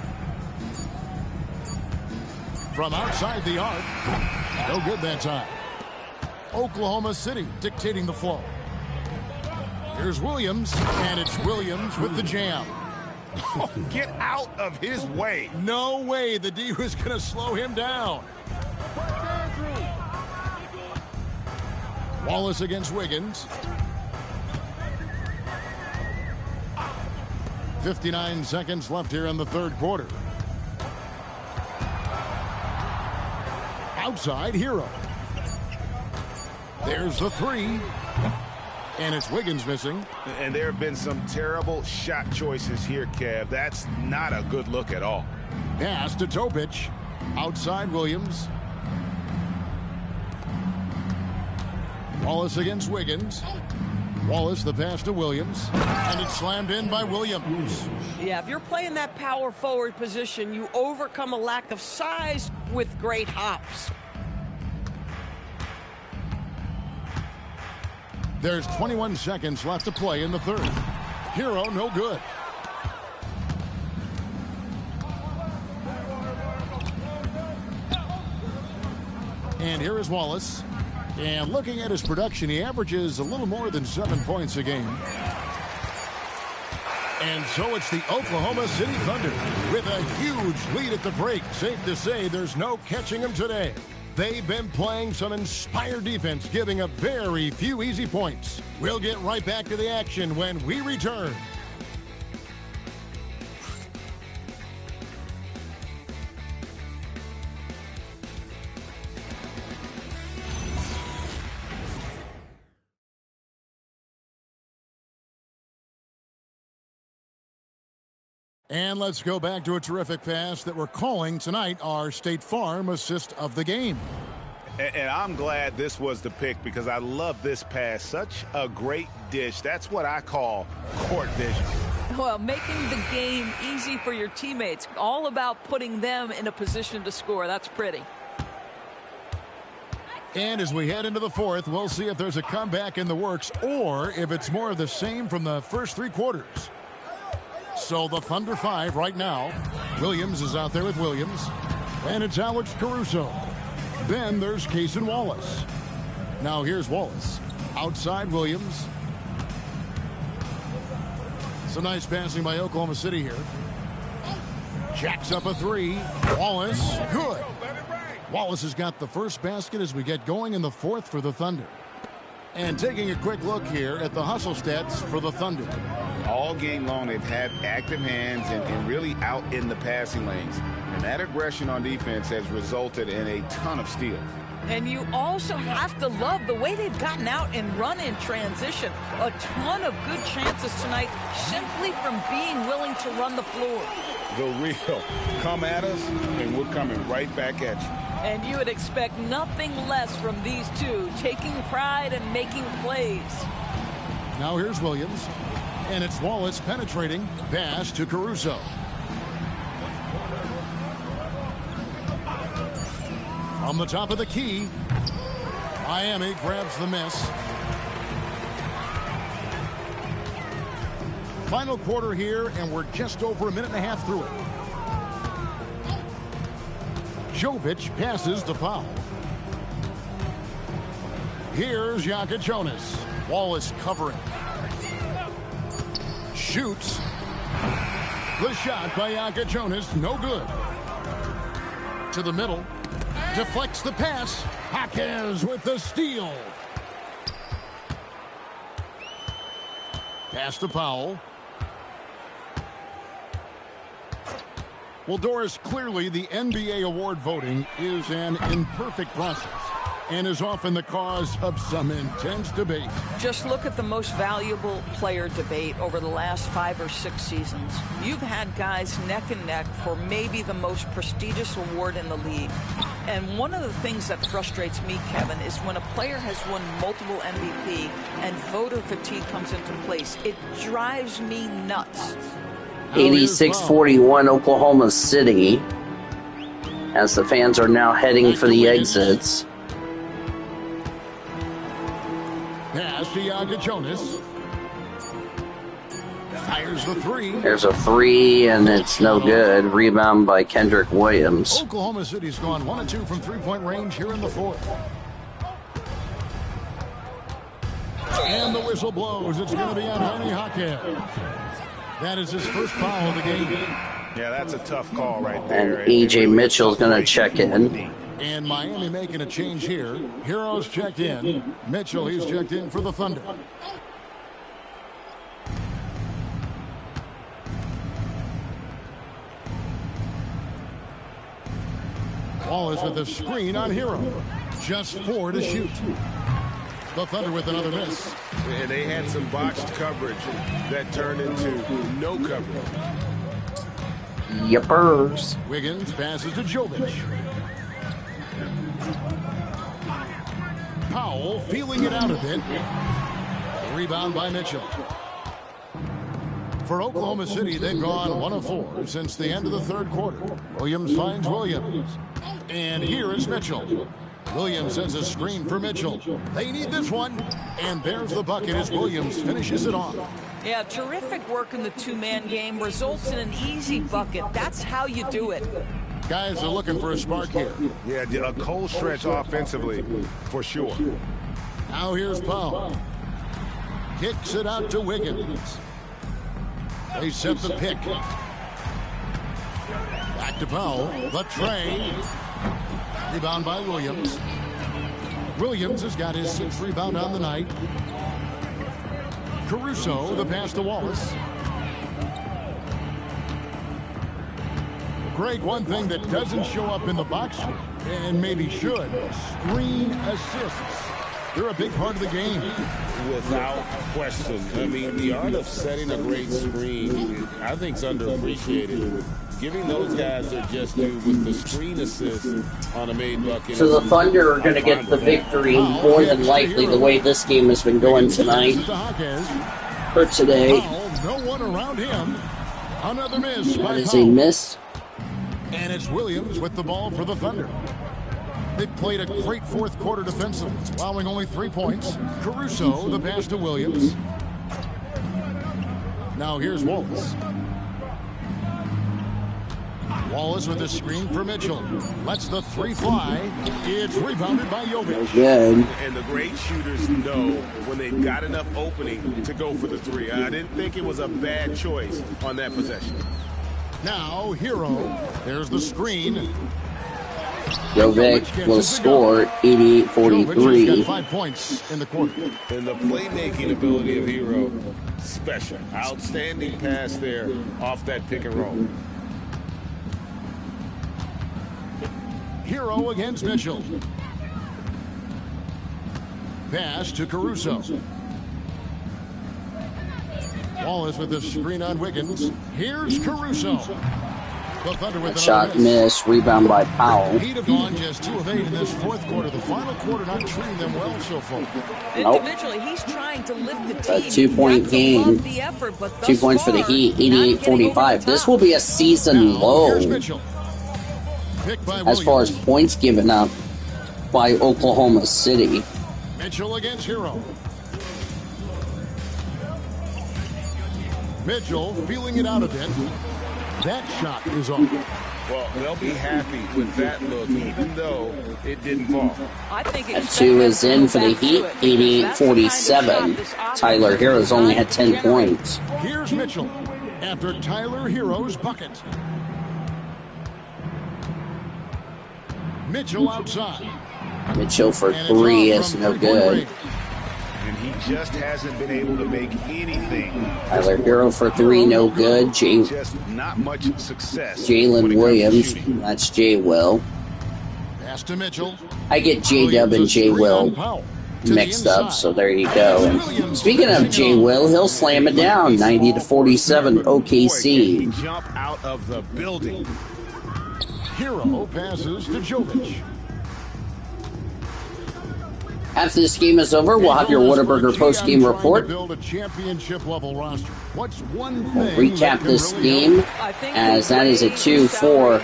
From outside the arc. No good that time. Oklahoma City dictating the flow. Here's Williams. And it's Williams with the jam. Oh, get out of his way. No way the D was going to slow him down. Wallace against Wiggins. 59 seconds left here in the third quarter. Outside, Hero. There's the three. And it's Wiggins missing. And there have been some terrible shot choices here, Kev. That's not a good look at all. Pass to Topic. Outside, Williams. Wallace against Wiggins. Wallace, the pass to Williams. And it's slammed in by Williams. Yeah, if you're playing that power forward position, you overcome a lack of size with great hops. There's 21 seconds left to play in the third. Hero, no good. And here is Wallace. And looking at his production, he averages a little more than 7 points a game. And so it's the Oklahoma City Thunder with a huge lead at the break. Safe to say there's no catching them today. They've been playing some inspired defense, giving up very few easy points. We'll get right back to the action when we return. And let's go back to a terrific pass that we're calling tonight our State Farm assist of the game. And I'm glad this was the pick because I love this pass. Such a great dish. That's what I call court vision. Well, making the game easy for your teammates. All about putting them in a position to score. That's pretty. And as we head into the fourth, we'll see if there's a comeback in the works or if it's more of the same from the first 3 quarters. So the Thunder 5 right now. Williams is out there with Williams. And it's Alex Caruso. Then there's Cason Wallace. Now here's Wallace. Outside Williams. Some nice passing by Oklahoma City here. Jacks up a 3. Wallace, good. Wallace has got the first basket as we get going in the fourth for the Thunder. And taking a quick look here at the hustle stats for the Thunder. All game long, they've had active hands and really out in the passing lanes. And that aggression on defense has resulted in a ton of steals. And you also have to love the way they've gotten out and run in transition. A ton of good chances tonight simply from being willing to run the floor. The real come at us, and we're coming right back at you. And you would expect nothing less from these two, taking pride and making plays. Now here's Williams, and it's Wallace penetrating, pass to Caruso. From the top of the key, Miami grabs the miss. Final quarter here, and we're just over a minute and a half through it. Jovic passes to Powell. Here's Jonas. Wallace covering. Shoots. The shot by Jonas, no good. To the middle. Deflects the pass. Jaquez with the steal. Pass to Powell. Well, Doris, clearly the NBA award voting is an imperfect process and is often the cause of some intense debate. Just look at the most valuable player debate over the last 5 or 6 seasons. You've had guys neck and neck for maybe the most prestigious award in the league. And one of the things that frustrates me, Kevin, is when a player has won multiple MVP and voter fatigue comes into place. It drives me nuts. 86-41 Oklahoma City as the fans are now heading for the exits. Pass to Jonas. Fires the 3. There's a 3, and it's no good. Rebound by Kendrick Williams. Oklahoma City's gone 1 of 2 from 3-point range here in the fourth. And the whistle blows. It's going to be on Jaime Jaquez. That is his first foul of the game. Yeah, that's a tough call right there. And E.J. Mitchell's going to check in. And Miami making a change here. Heroes checked in. Mitchell, he's checked in for the Thunder. Wallace with the screen on Hero. Just 4 to shoot. The Thunder with another miss. And they had some botched coverage that turned into no coverage. Yippers. Wiggins passes to Jovic. Powell feeling it out a bit. Rebound by Mitchell. For Oklahoma City, they've gone 1 of 4 since the end of the third quarter. Williams finds Williams. And here is Mitchell. Williams sends a screen for Mitchell. They need this one. And there's the bucket as Williams finishes it off. Yeah, terrific work in the two-man game. Results in an easy bucket. That's how you do it. Guys are looking for a spark here. Yeah, a cold stretch offensively, for sure. Now here's Powell. Kicks it out to Wiggins. They set the pick. Back to Powell. The tray. Rebound by Williams. Williams has got his 6th rebound on the night. Caruso, the pass to Wallace. Greg, one thing that doesn't show up in the box, and maybe should, screen assists. They're a big part of the game. Without question. I mean, the art of setting a great screen, I think, is underappreciated. Giving those guys their just due with the screen assist on a made bucket. So the Thunder are going to get the victory more than likely the way this game has been going tonight. For today. No one around him. Another miss by That is a miss. And it's Williams with the ball for the Thunder. They played a great fourth quarter defensively, allowing only 3 points. Caruso, the pass to Williams. Now here's Wallace. Wallace with a screen for Mitchell. Lets the three fly. It's rebounded by Jovic. Good. And the great shooters know when they've got enough opening to go for the three. I didn't think it was a bad choice on that possession. Now, Hero. There's the screen. Jovic will score Jovic 88-43. got 5 points in the quarter. And the playmaking ability of Hero, special. Outstanding pass there off that pick and roll. Hero against Mitchell. Pass to Caruso. Wallace with the screen on Wiggins. Here's Caruso. The Thunder with Shot miss, rebound by Powell. Heat have gone just 2 of 8 in this fourth quarter. The final quarter not treating them well so far. Nope. Individually, he's trying to lift the A team. 2-point game. 2 points for the Heat, 88-45. This will be a season low as far as points given up by Oklahoma City. Mitchell against Hero. Mitchell feeling it out a bit. That shot is off. Well, they'll be happy with that look, even though it didn't fall. I think That 2 is in for the Heat, 88-47. Tyler Hero's only had 10 points. Here's Mitchell after Tyler Hero's bucket. Mitchell outside. Mitchell for 3 is no good. And he just hasn't been able to make anything. Tyler Hero for 3, no good. Just not much success. Jalen Williams, that's J-Will. Pass to Mitchell. I get J-Dub and J-Will mixed up, so there you go. And speaking of J-Will, he'll slam it down, 90-47 OKC. Jump out of the building. Hero passes to Jovic. After this game is over, we'll have your Whataburger post-game report. Build a championship level roster. What's one We'll thing recap this game, as that is a 2 for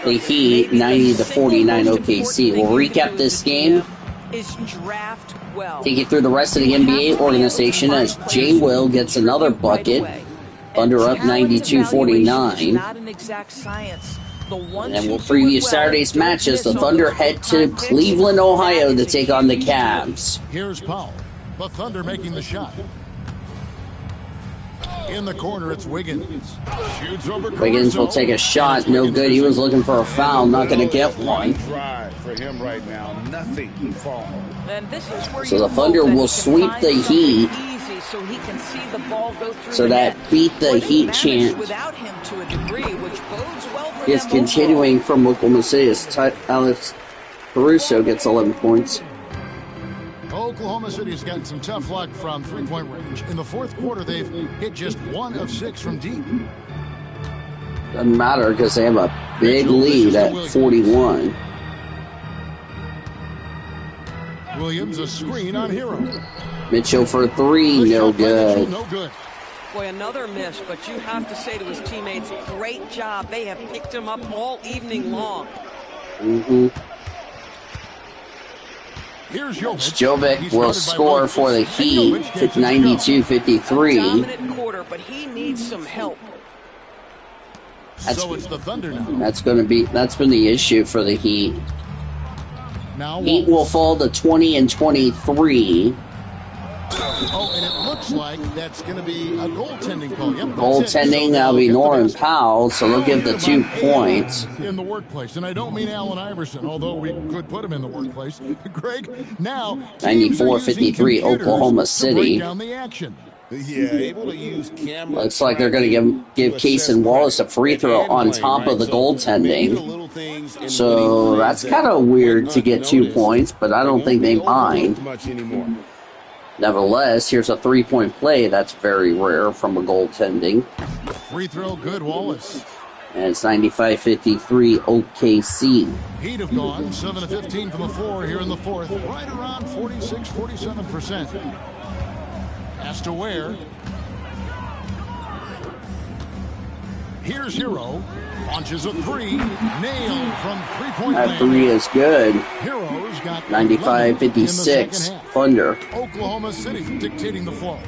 the Heat, 90-49 OKC. We'll recap this game, is draft well. take you through the rest of the NBA organization as J-Will gets another bucket. Thunder up 92-49. Not an exact science. And then we'll preview Saturday's matches. The Thunder head to Cleveland, Ohio to take on the Cavs. Here's Powell. The Thunder making the shot. In the corner, it's Wiggins. Shoots over Wiggins will take a shot. No good. He was looking for a foul. Not going to get one. Drive for him right now. Nothing fall. And this is where So the Thunder will sweep the Heat. So he can see the ball go through So that beat the Heat chant without him to a degree, which bodes well for is them continuing from Oklahoma City as Alex Caruso gets 11 points. Oklahoma City has gotten some tough luck from three-point range. In the fourth quarter, they've hit just 1 of 6 from deep. Doesn't matter because they have a big lead at 41. Williams a screen on Hero. Mitchell for 3, no good. No good. Boy, another miss, but you have to say to his teammates, great job. They have picked him up all evening long. Here's Jovic. Jovic will score for the Heat, 92-53. Dominant quarter, but he needs some help. So it's the Thunder now. That's been the issue for the Heat. Now Heat will fall to 20-23. Oh, and it looks like that's going to be a goaltending call. Yep, Goaltending, that'll be Norman Powell, so they'll give the 2 points. In the workplace, and I don't mean Allen Iverson, although we could put him in the workplace. Greg, now 94-53 Oklahoma City. Down the action. Yeah, able to use camera. Looks like they're going to give Case and Wallace a free throw on top of the goaltending. So that's kind of weird to get 2 points, but I don't think they mind. Nevertheless, here's a 3-point play. That's very rare from a goaltending. Free throw, good, Wallace. And it's 95-53 OKC. Heat have gone 7 of 15 from the floor here in the fourth. Right around 46-47%. Pass to Ware. Here's Hero. Launches a three. Nailed from three-point That land. three is good. Hero's got 95-56. Thunder. Oklahoma City dictating the flow.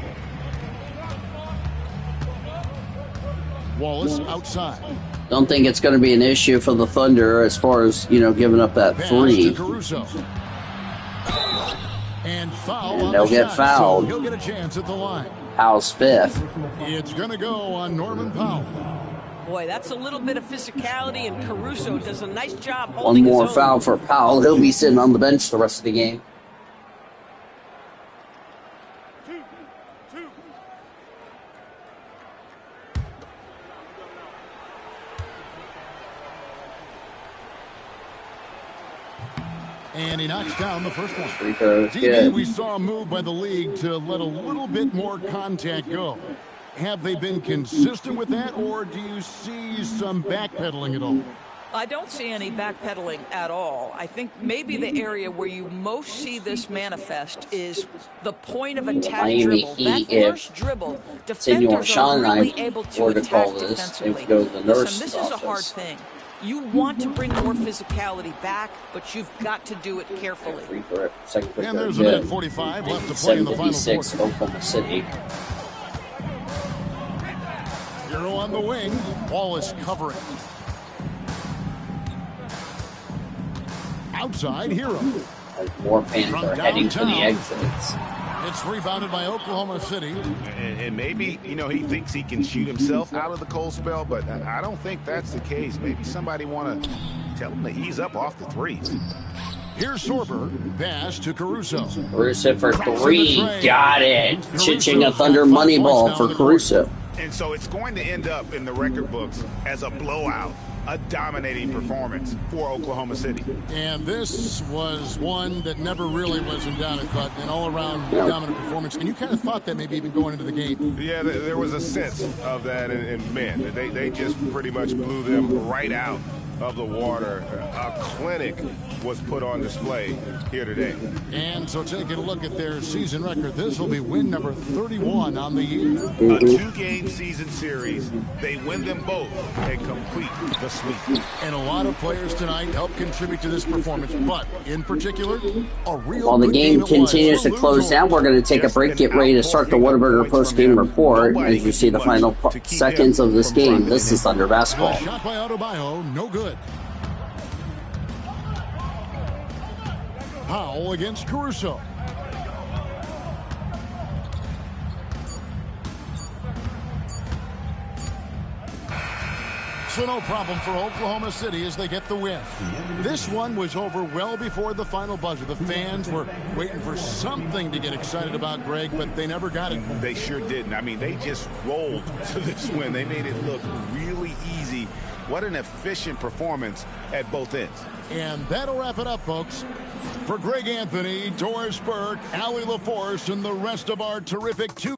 Wallace outside. Don't think it's going to be an issue for the Thunder as far as, giving up that Pass three. to Caruso. And foul on they'll the get shot, fouled. so he'll get a chance at the line. Powell's fifth. It's going to go on Norman Powell. Boy, that's a little bit of physicality, and Caruso does a nice job One holding more his own. foul for Powell. He'll be sitting on the bench the rest of the game. And he knocks down the first one. Free throws, DB, good. we saw a move by the league to let a little bit more contact go. Have they been consistent with that, or do you see some backpedaling at all? I don't see any backpedaling at all. I think maybe the area where you most see this manifest is the point of attack Miami dribble. Heat, That first dribble, Senor defenders Sean are and really I able to were to attack call this, defensively. if you go to the nurse's Listen, this is a hard office. thing. You want to bring more physicality back, but you've got to do it carefully. Free throw, second free And throw, there's a good. minute 45 left to play in the final 7:56, quarter. Oklahoma City. Hero on the wing. Wallace covering. Outside, Hero. More Panther From heading for the downtown. exits. It's rebounded by Oklahoma City. And maybe, he thinks he can shoot himself out of the cold spell, but I don't think that's the case. Maybe somebody want to tell him to ease up off the threes. Here's Sorber. Pass to Caruso. Caruso for Drops in the three. tray. Got it. Ching a Caruso's Thunder got 5 money points ball now for in the Caruso. And so it's going to end up in the record books as a blowout, a dominating performance for Oklahoma City. And this was one that never really was in doubt, I thought, an all-around dominant performance. And you kind of thought that maybe even going into the game. Yeah, there was a sense of that in men. They just pretty much blew them right out of the water. A clinic was put on display here today. And so taking a look at their season record, this will be win number 31 on the year. A two-game season series. They win them both and complete the sweep. And a lot of players tonight helped contribute to this performance, but in particular, a real While the good game it was continues for to Lou close down, we're going to take a break, get ready to start the Whataburger post-game report as you see the final seconds of this game. This is Thunder Basketball. The shot by Adebayo, no good. Powell against Caruso. So no problem for Oklahoma City as they get the win. This one was over well before the final buzzer. The fans were waiting for something to get excited about, Greg, but they never got it. They sure didn't. I mean, they just rolled to this win. They made it look really easy. What an efficient performance at both ends. And that'll wrap it up, folks. For Greg Anthony, Doris Burke, Allie LaForce, and the rest of our terrific two.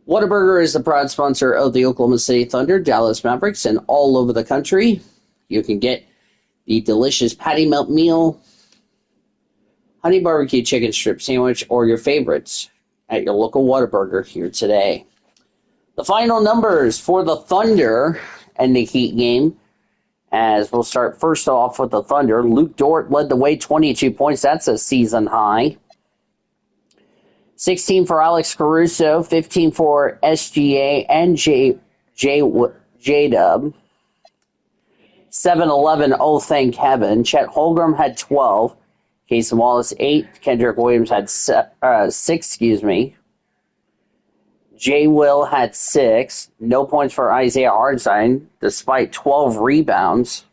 Whataburger is the proud sponsor of the Oklahoma City Thunder, Dallas Mavericks, and all over the country. You can get the delicious patty melt meal, honey barbecue chicken strip sandwich, or your favorites at your local Whataburger here today. The final numbers for the Thunder and the Heat game, as we'll start first off with the Thunder. Luke Dort led the way, 22 points. That's a season high. 16 for Alex Caruso, 15 for SGA and J-Dub. 7-11, oh thank heaven. Chet Holmgren had 12. Casey Wallace 8. Kendrick Williams had 6, Jay Will had 6. No points for Isaiah Hartenstein, despite 12 rebounds.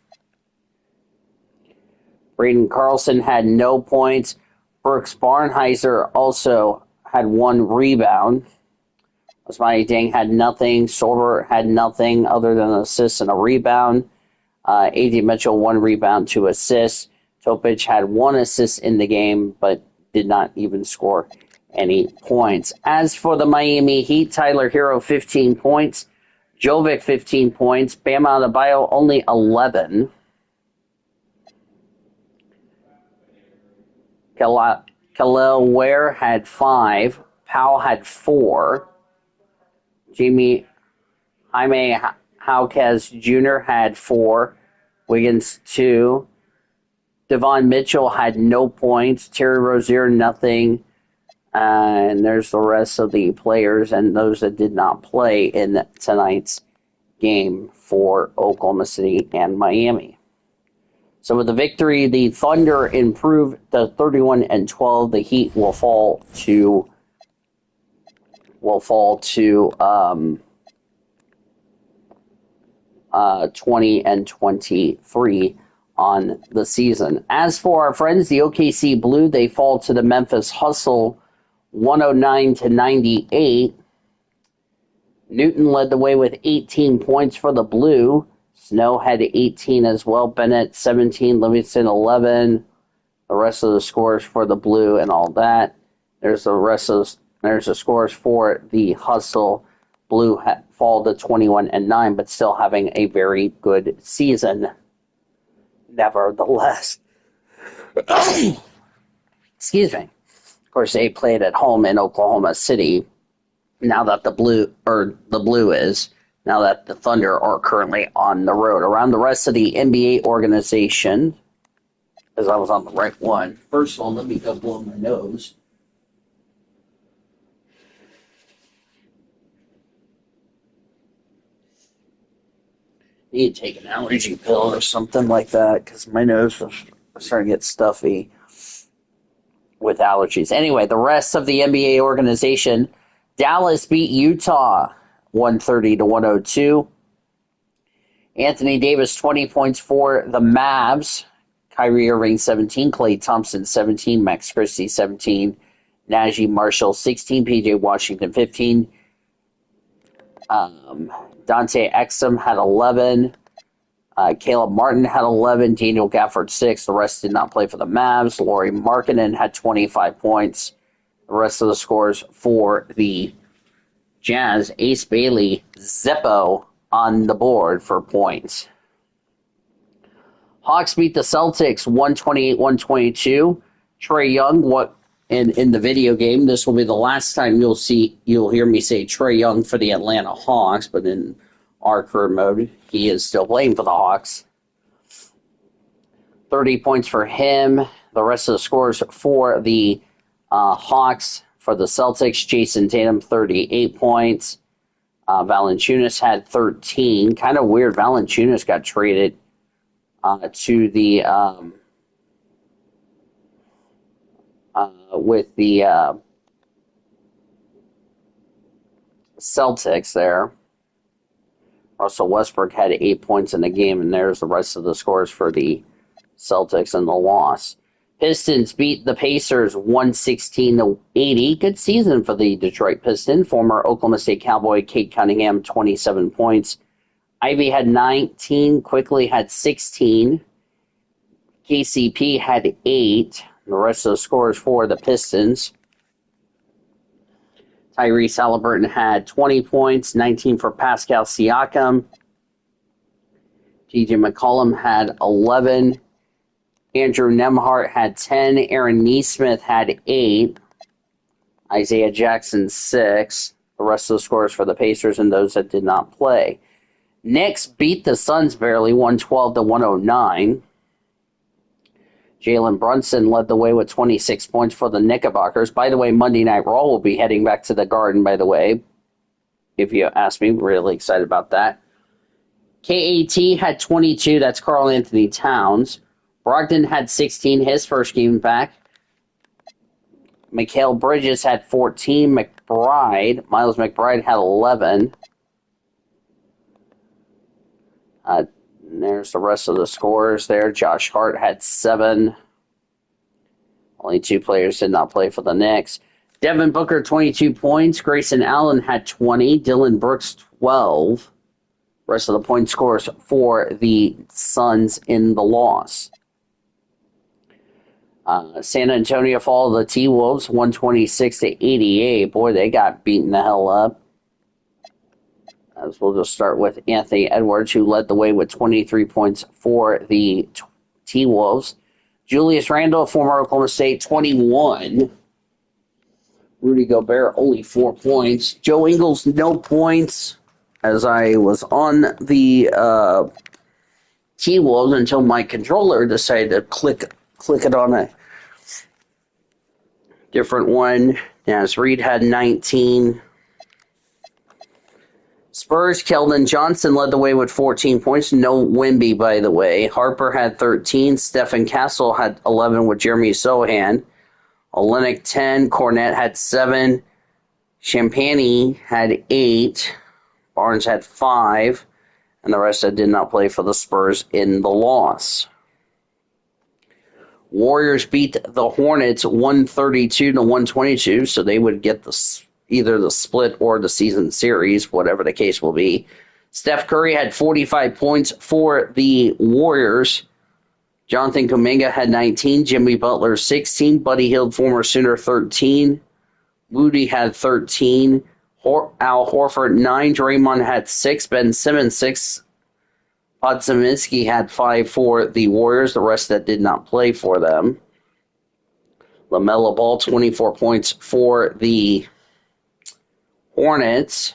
Braden Carlson had no points. Brooks Barnheiser also had 1 rebound. Osmani Dang had nothing. Sorber had nothing other than an assist and a rebound. A.D. Mitchell, 1 rebound, 2 assists. Topic had 1 assist in the game, but did not even score any points. As for the Miami Heat, Tyler Hero, 15 points. Jovic, 15 points. Bam Adebayo, only 11. Khalil Ware had 5. Powell had 4. Jaime Jaquez Jr. had 4. Wiggins, 2. Devon Mitchell had no points. Terry Rozier, nothing. And there's the rest of the players and those that did not play in tonight's game for Oklahoma City and Miami. So with the victory, the Thunder improved to 31-12. The Heat will fall to 20-23 on the season. As for our friends, the OKC Blue, they fall to the Memphis Hustle 109-98. Newton led the way with 18 points for the Blue. Snow had 18 as well. Bennett 17, Livingston 11. The rest of the scores for the Blue and all that. There's the scores for the Hustle. Blue fall to 21-9, but still having a very good season. Nevertheless. Excuse me. Of course, they played at home in Oklahoma City. Now that the Blue is. Now that the Thunder are currently on the road. Around the rest of the NBA organization, as I was on the right one. First of all, let me go blow my nose. Need to take an allergy pill or something like that because my nose was starting to get stuffy with allergies. Anyway, the rest of the NBA organization, Dallas beat Utah 130-102. Anthony Davis, 20 points for the Mavs. Kyrie Irving, 17. Klay Thompson, 17. Max Christie, 17. Najee Marshall, 16. PJ Washington, 15. Dante Exum had 11. Caleb Martin had 11. Daniel Gafford, 6. The rest did not play for the Mavs. Lauri Markkanen had 25 points. The rest of the scores for the Jazz. Ace Bailey, Zippo on the board for points. Hawks beat the Celtics 128-122. Trae Young, in the video game, this will be the last time you'll hear me say Trae Young for the Atlanta Hawks, but in our career mode, he is still playing for the Hawks. 30 points for him. The rest of the scores for the Hawks. For the Celtics, Jason Tatum, 38 points. Valanciunas had 13. Kind of weird. Valanciunas got traded to the with the Celtics there. Russell Westbrook had 8 points in the game, and there's the rest of the scores for the Celtics and the loss. Pistons beat the Pacers 116-80. Good season for the Detroit Pistons. Former Oklahoma State Cowboy Kate Cunningham, 27 points. Ivy had 19. Quickly had 16. KCP had 8. The rest of the scores for the Pistons. Tyrese Halliburton had 20 points, 19 for Pascal Siakam. TJ McCollum had 11. Andrew Nembhard had 10. Aaron Nesmith had 8. Isaiah Jackson, 6. The rest of the scores for the Pacers and those that did not play. Knicks beat the Suns barely, 112-109. Jalen Brunson led the way with 26 points for the Knickerbockers. By the way, Monday Night Raw will be heading back to the Garden, by the way. If you ask me, really excited about that. KAT had 22. That's Karl Anthony Towns. Brogdon had 16, his first game back. Mikal Bridges had 14. Miles McBride had 11. There's the rest of the scorers there. Josh Hart had 7. Only 2 players did not play for the Knicks. Devin Booker, 22 points. Grayson Allen had 20. Dylan Brooks, 12. Rest of the point scores for the Suns in the loss. San Antonio followed the T-Wolves 126-88. Boy, they got beaten the hell up. As we'll just start with Anthony Edwards, who led the way with 23 points for the T-Wolves. Julius Randle, former Oklahoma State, 21. Rudy Gobert, only 4 points. Joe Ingles, no points. As I was on the T-Wolves until my controller decided to click it on a different one. Naz Reid had 19. Spurs, Keldon Johnson led the way with 14 points. No Wemby, by the way. Harper had 13. Stephen Castle had 11 with Jeremy Sohan. Olynyk 10. Cornette had 7. Champagny had 8. Barnes had 5. And the rest that did not play for the Spurs in the loss. Warriors beat the Hornets 132-122, so they would get either the split or the season series, whatever the case will be. Steph Curry had 45 points for the Warriors. Jonathan Kuminga had 19. Jimmy Butler 16. Buddy Hield, former Sooner, 13. Moody had 13. Al Horford 9. Draymond had 6. Ben Simmons 6. Podziemski had 5 for the Warriors. The rest that did not play for them. LaMelo Ball 24 points for the Hornets.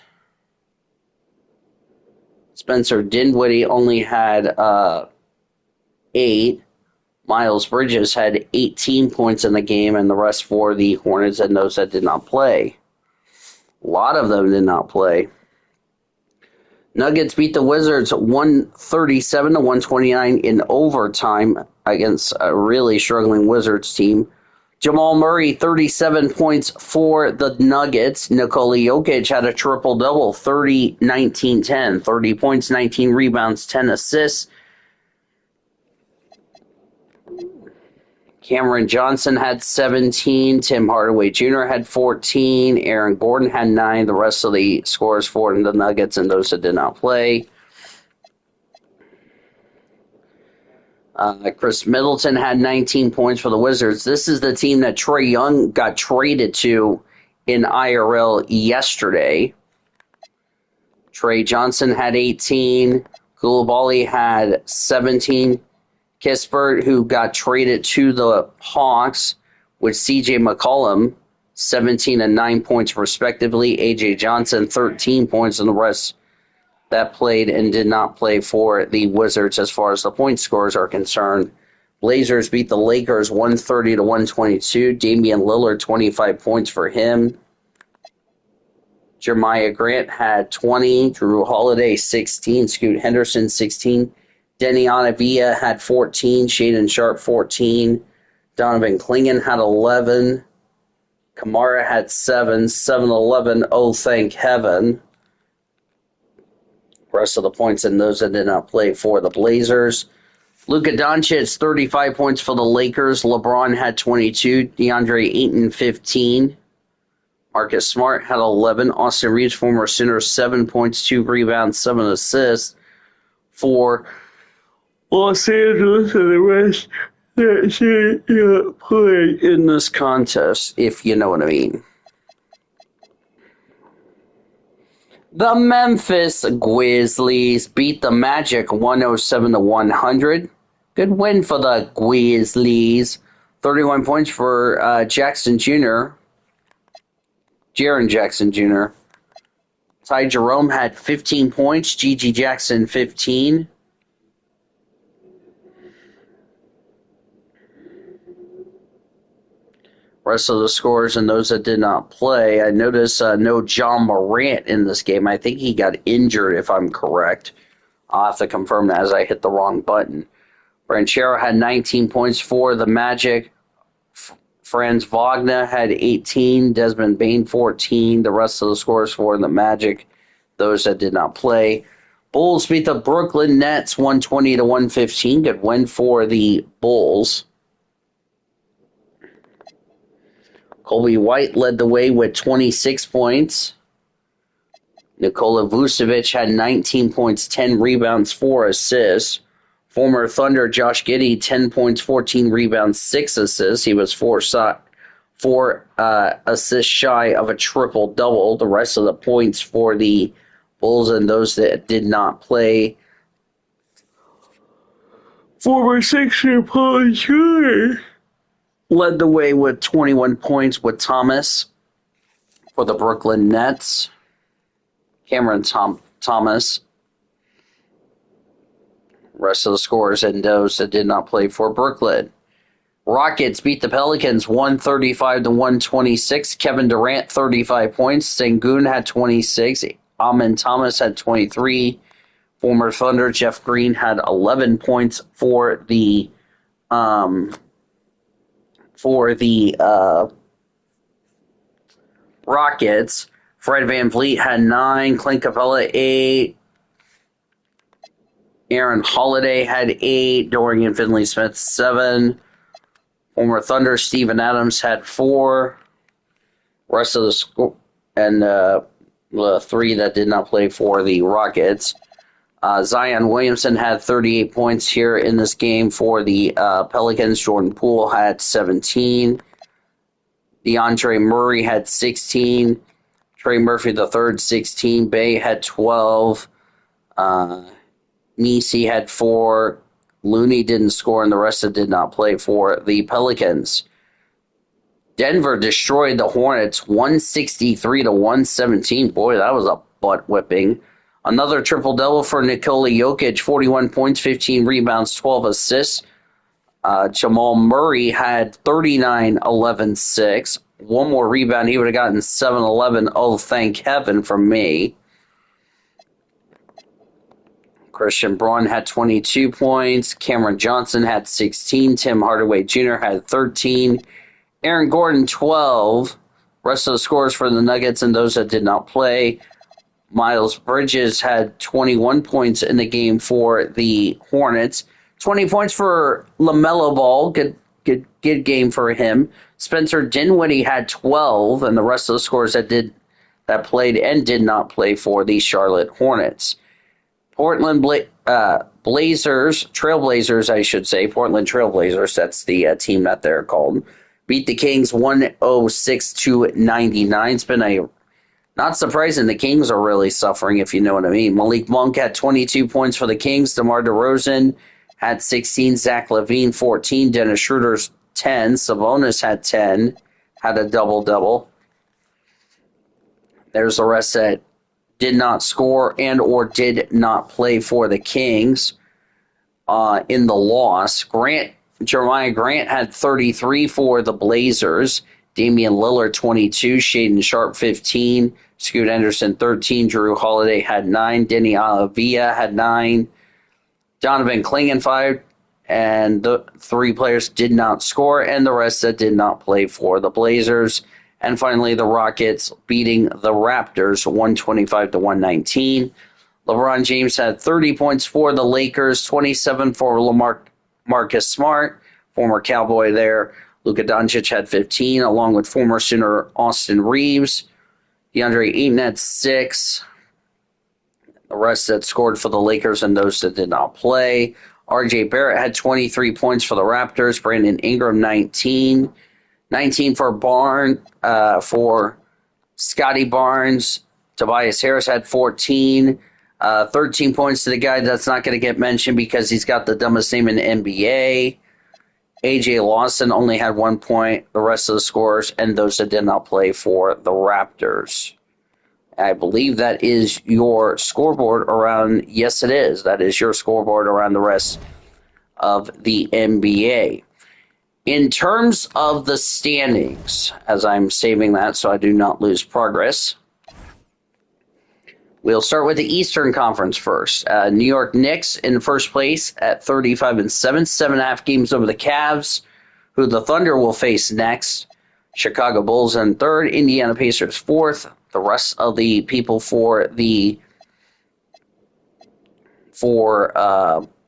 Spencer Dinwiddie only had 8. Miles Bridges had 18 points in the game, and the rest for the Hornets and those that did not play. A lot of them did not play. Nuggets beat the Wizards 137-129 in overtime against a really struggling Wizards team. Jamal Murray, 37 points for the Nuggets. Nikola Jokic had a triple-double, 30-19-10. 30 points, 19 rebounds, 10 assists. Cameron Johnson had 17. Tim Hardaway Jr. had 14. Aaron Gordon had 9. The rest of the scores for the Nuggets and those that did not play. Chris Middleton had 19 points for the Wizards. This is the team that Trae Young got traded to in IRL yesterday. Trey Johnson had 18. Koulibaly had 17. Kispert, who got traded to the Hawks, with C.J. McCollum, 17 and 9 points respectively. A.J. Johnson, 13 points, and the rest that played and did not play for the Wizards as far as the point scores are concerned. Blazers beat the Lakers 130-122. Damian Lillard, 25 points for him. Jeremiah Grant had 20. Drew Holiday, 16. Scoot Henderson, 16. Denny Onavia had 14. Shaedon Sharp, 14. Donovan Clingan had 11. Kamara had 7. 7-11. Oh, thank heaven. Rest of the points and those that did not play for the Blazers. Luka Doncic, 35 points for the Lakers. LeBron had 22. DeAndre Ayton, 15. Marcus Smart had 11. Austin Reeves, former Sooner, 7 points, 2 rebounds, 7 assists for Los Angeles, and the rest that should play in this contest, if you know what I mean. The Memphis Grizzlies beat the Magic 107-100. Good win for the Grizzlies. 31 points for Jackson Jr. Jaren Jackson Jr. Ty Jerome had 15 points. Gigi Jackson, 15. Rest of the scores and those that did not play. I noticed no John Morant in this game. I think he got injured, if I'm correct. I'll have to confirm that as I hit the wrong button. Ranchero had 19 points for the Magic. Franz Wagner had 18. Desmond Bain, 14. The rest of the scores for the Magic, those that did not play. Bulls beat the Brooklyn Nets 120-115. Good win for the Bulls. Colby White led the way with 26 points. Nikola Vucevic had 19 points, 10 rebounds, 4 assists. Former Thunder Josh Giddey, 10 points, 14 rebounds, 6 assists. He was four assists shy of a triple-double. The rest of the points for the Bulls and those that did not play. Former Sixer Paul George led the way with 21 points with Thomas for the Brooklyn Nets. Cameron Thomas. Rest of the scores and those that did not play for Brooklyn. Rockets beat the Pelicans 135-126. Kevin Durant, 35 points. Sengun had 26. Amin Thomas had 23. Former Thunder Jeff Green had 11 points for the Rockets. Fred VanVleet had 9. Clint Capella, 8. Aaron Holiday had 8. Dorian Finley-Smith, 7. Former Thunder Steven Adams had 4. Rest of the score and the 3 that did not play for the Rockets. Zion Williamson had 38 points here in this game for the Pelicans. Jordan Poole had 17. DeAndre Murray had 16. Trey Murphy III, 16. Bay had 12. Nisi had 4. Looney didn't score, and the rest of did not play for the Pelicans. Denver destroyed the Hornets 163-117. Boy, that was a butt whipping. Another triple-double for Nikola Jokic, 41 points, 15 rebounds, 12 assists. Jamal Murray had 39, 11, 6. One more rebound, he would have gotten 7, 11. Oh, thank heaven from me. Christian Braun had 22 points. Cameron Johnson had 16. Tim Hardaway Jr. had 13. Aaron Gordon, 12. Rest of the scores for the Nuggets and those that did not play. Miles Bridges had 21 points in the game for the Hornets. 20 points for LaMelo Ball. Good game for him. Spencer Dinwiddie had 12, and the rest of the scores that played and did not play for the Charlotte Hornets. Portland Trailblazers, I should say. Portland Trailblazers, that's the team that they're called. Beat the Kings 106-99. It's been not surprising. The Kings are really suffering, if you know what I mean. Malik Monk had 22 points for the Kings. DeMar DeRozan had 16. Zach LaVine, 14. Dennis Schroeder's 10. Sabonis had 10. Had a double-double. There's the rest that did not score and or did not play for the Kings in the loss. Jeremiah Grant had 33 for the Blazers. Damian Lillard, 22. Shaedon Sharpe, 15. Scoot Henderson, 13. Drew Holiday had 9. Denny Alavia had 9. Donovan Clingan, 5. And the 3 players did not score, and the rest that did not play for the Blazers. And finally, the Rockets beating the Raptors 125-119. LeBron James had 30 points for the Lakers, 27 for Marcus Smart, former Cowboy there. Luka Doncic had 15, along with former Sooner Austin Reeves. DeAndre Ayton had 6. The rest that scored for the Lakers and those that did not play. R.J. Barrett had 23 points for the Raptors. Brandon Ingram, 19. 19 for Scotty Barnes. Tobias Harris had 14. 13 points to the guy that's not going to get mentioned because he's got the dumbest name in the NBA. A.J. Lawson only had 1 point. The rest of the scores and those that did not play for the Raptors. I believe that is your scoreboard around. Yes, it is. That is your scoreboard around the rest of the NBA. In terms of the standings, as I'm saving that so I do not lose progress, we'll start with the Eastern Conference first. New York Knicks in first place at 35-7, 7.5 games over the Cavs, who the Thunder will face next. Chicago Bulls in third, Indiana Pacers fourth. The rest of the people for the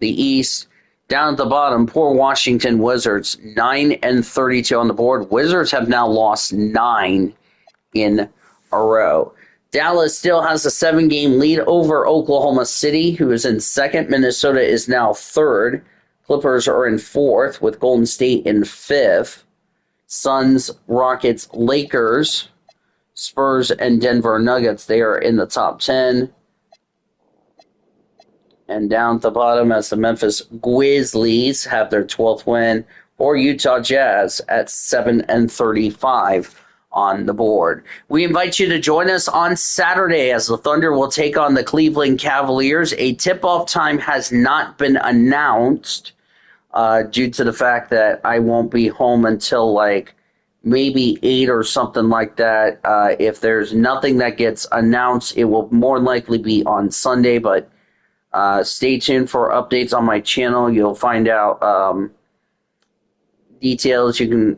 East. Down at the bottom, poor Washington Wizards, 9-32 on the board. Wizards have now lost 9 in a row. Dallas still has a 7-game lead over Oklahoma City, who is in second. Minnesota is now third. Clippers are in fourth, with Golden State in fifth. Suns, Rockets, Lakers, Spurs, and Denver Nuggets, they are in the top 10. And down at the bottom, as the Memphis Grizzlies have their 12th win, or Utah Jazz at 7-35 on the board. We invite you to join us on Saturday as the Thunder will take on the Cleveland Cavaliers. A tip-off time has not been announced due to the fact that I won't be home until maybe 8 or something like that. If there's nothing that gets announced, it will more likely be on Sunday, but stay tuned for updates on my channel. You'll find out details. You can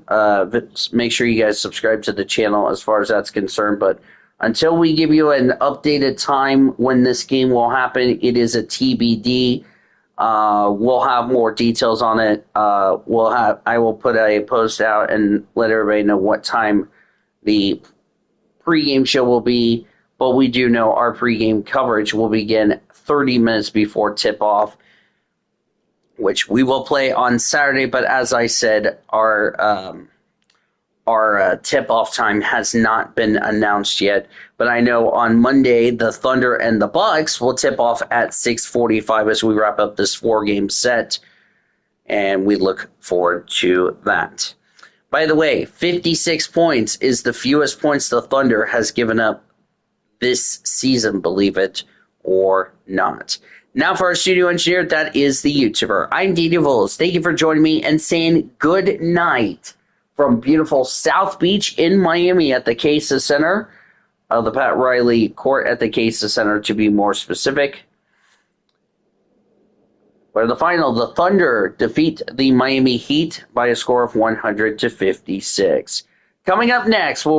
make sure you guys subscribe to the channel as far as that's concerned. But until we give you an updated time when this game will happen, it is a TBD. We'll have more details on it. I will put a post out and let everybody know what time the pregame show will be. But we do know our pregame coverage will begin 30 minutes before tip-off, which we will play on Saturday. But as I said, our tip-off time has not been announced yet. But I know on Monday, the Thunder and the Bucks will tip off at 6:45 as we wrap up this 4-game set, and we look forward to that. By the way, 56 points is the fewest points the Thunder has given up this season, believe it or not. Now for our studio engineer, that is the YouTuber. I'm Dee DeVos. Thank you for joining me and saying good night from beautiful South Beach in Miami at the Casa Center, the Pat Riley Court at the Casa Center to be more specific. But in the final, the Thunder defeat the Miami Heat by a score of 100-56. Coming up next, we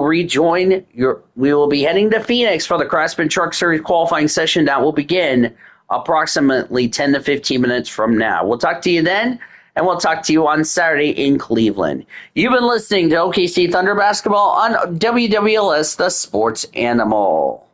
will be heading to Phoenix for the Craftsman Truck Series qualifying session that will begin approximately 10 to 15 minutes from now. We'll talk to you then, and we'll talk to you on Saturday in Cleveland. You've been listening to OKC Thunder Basketball on WWLS, the Sports Animal.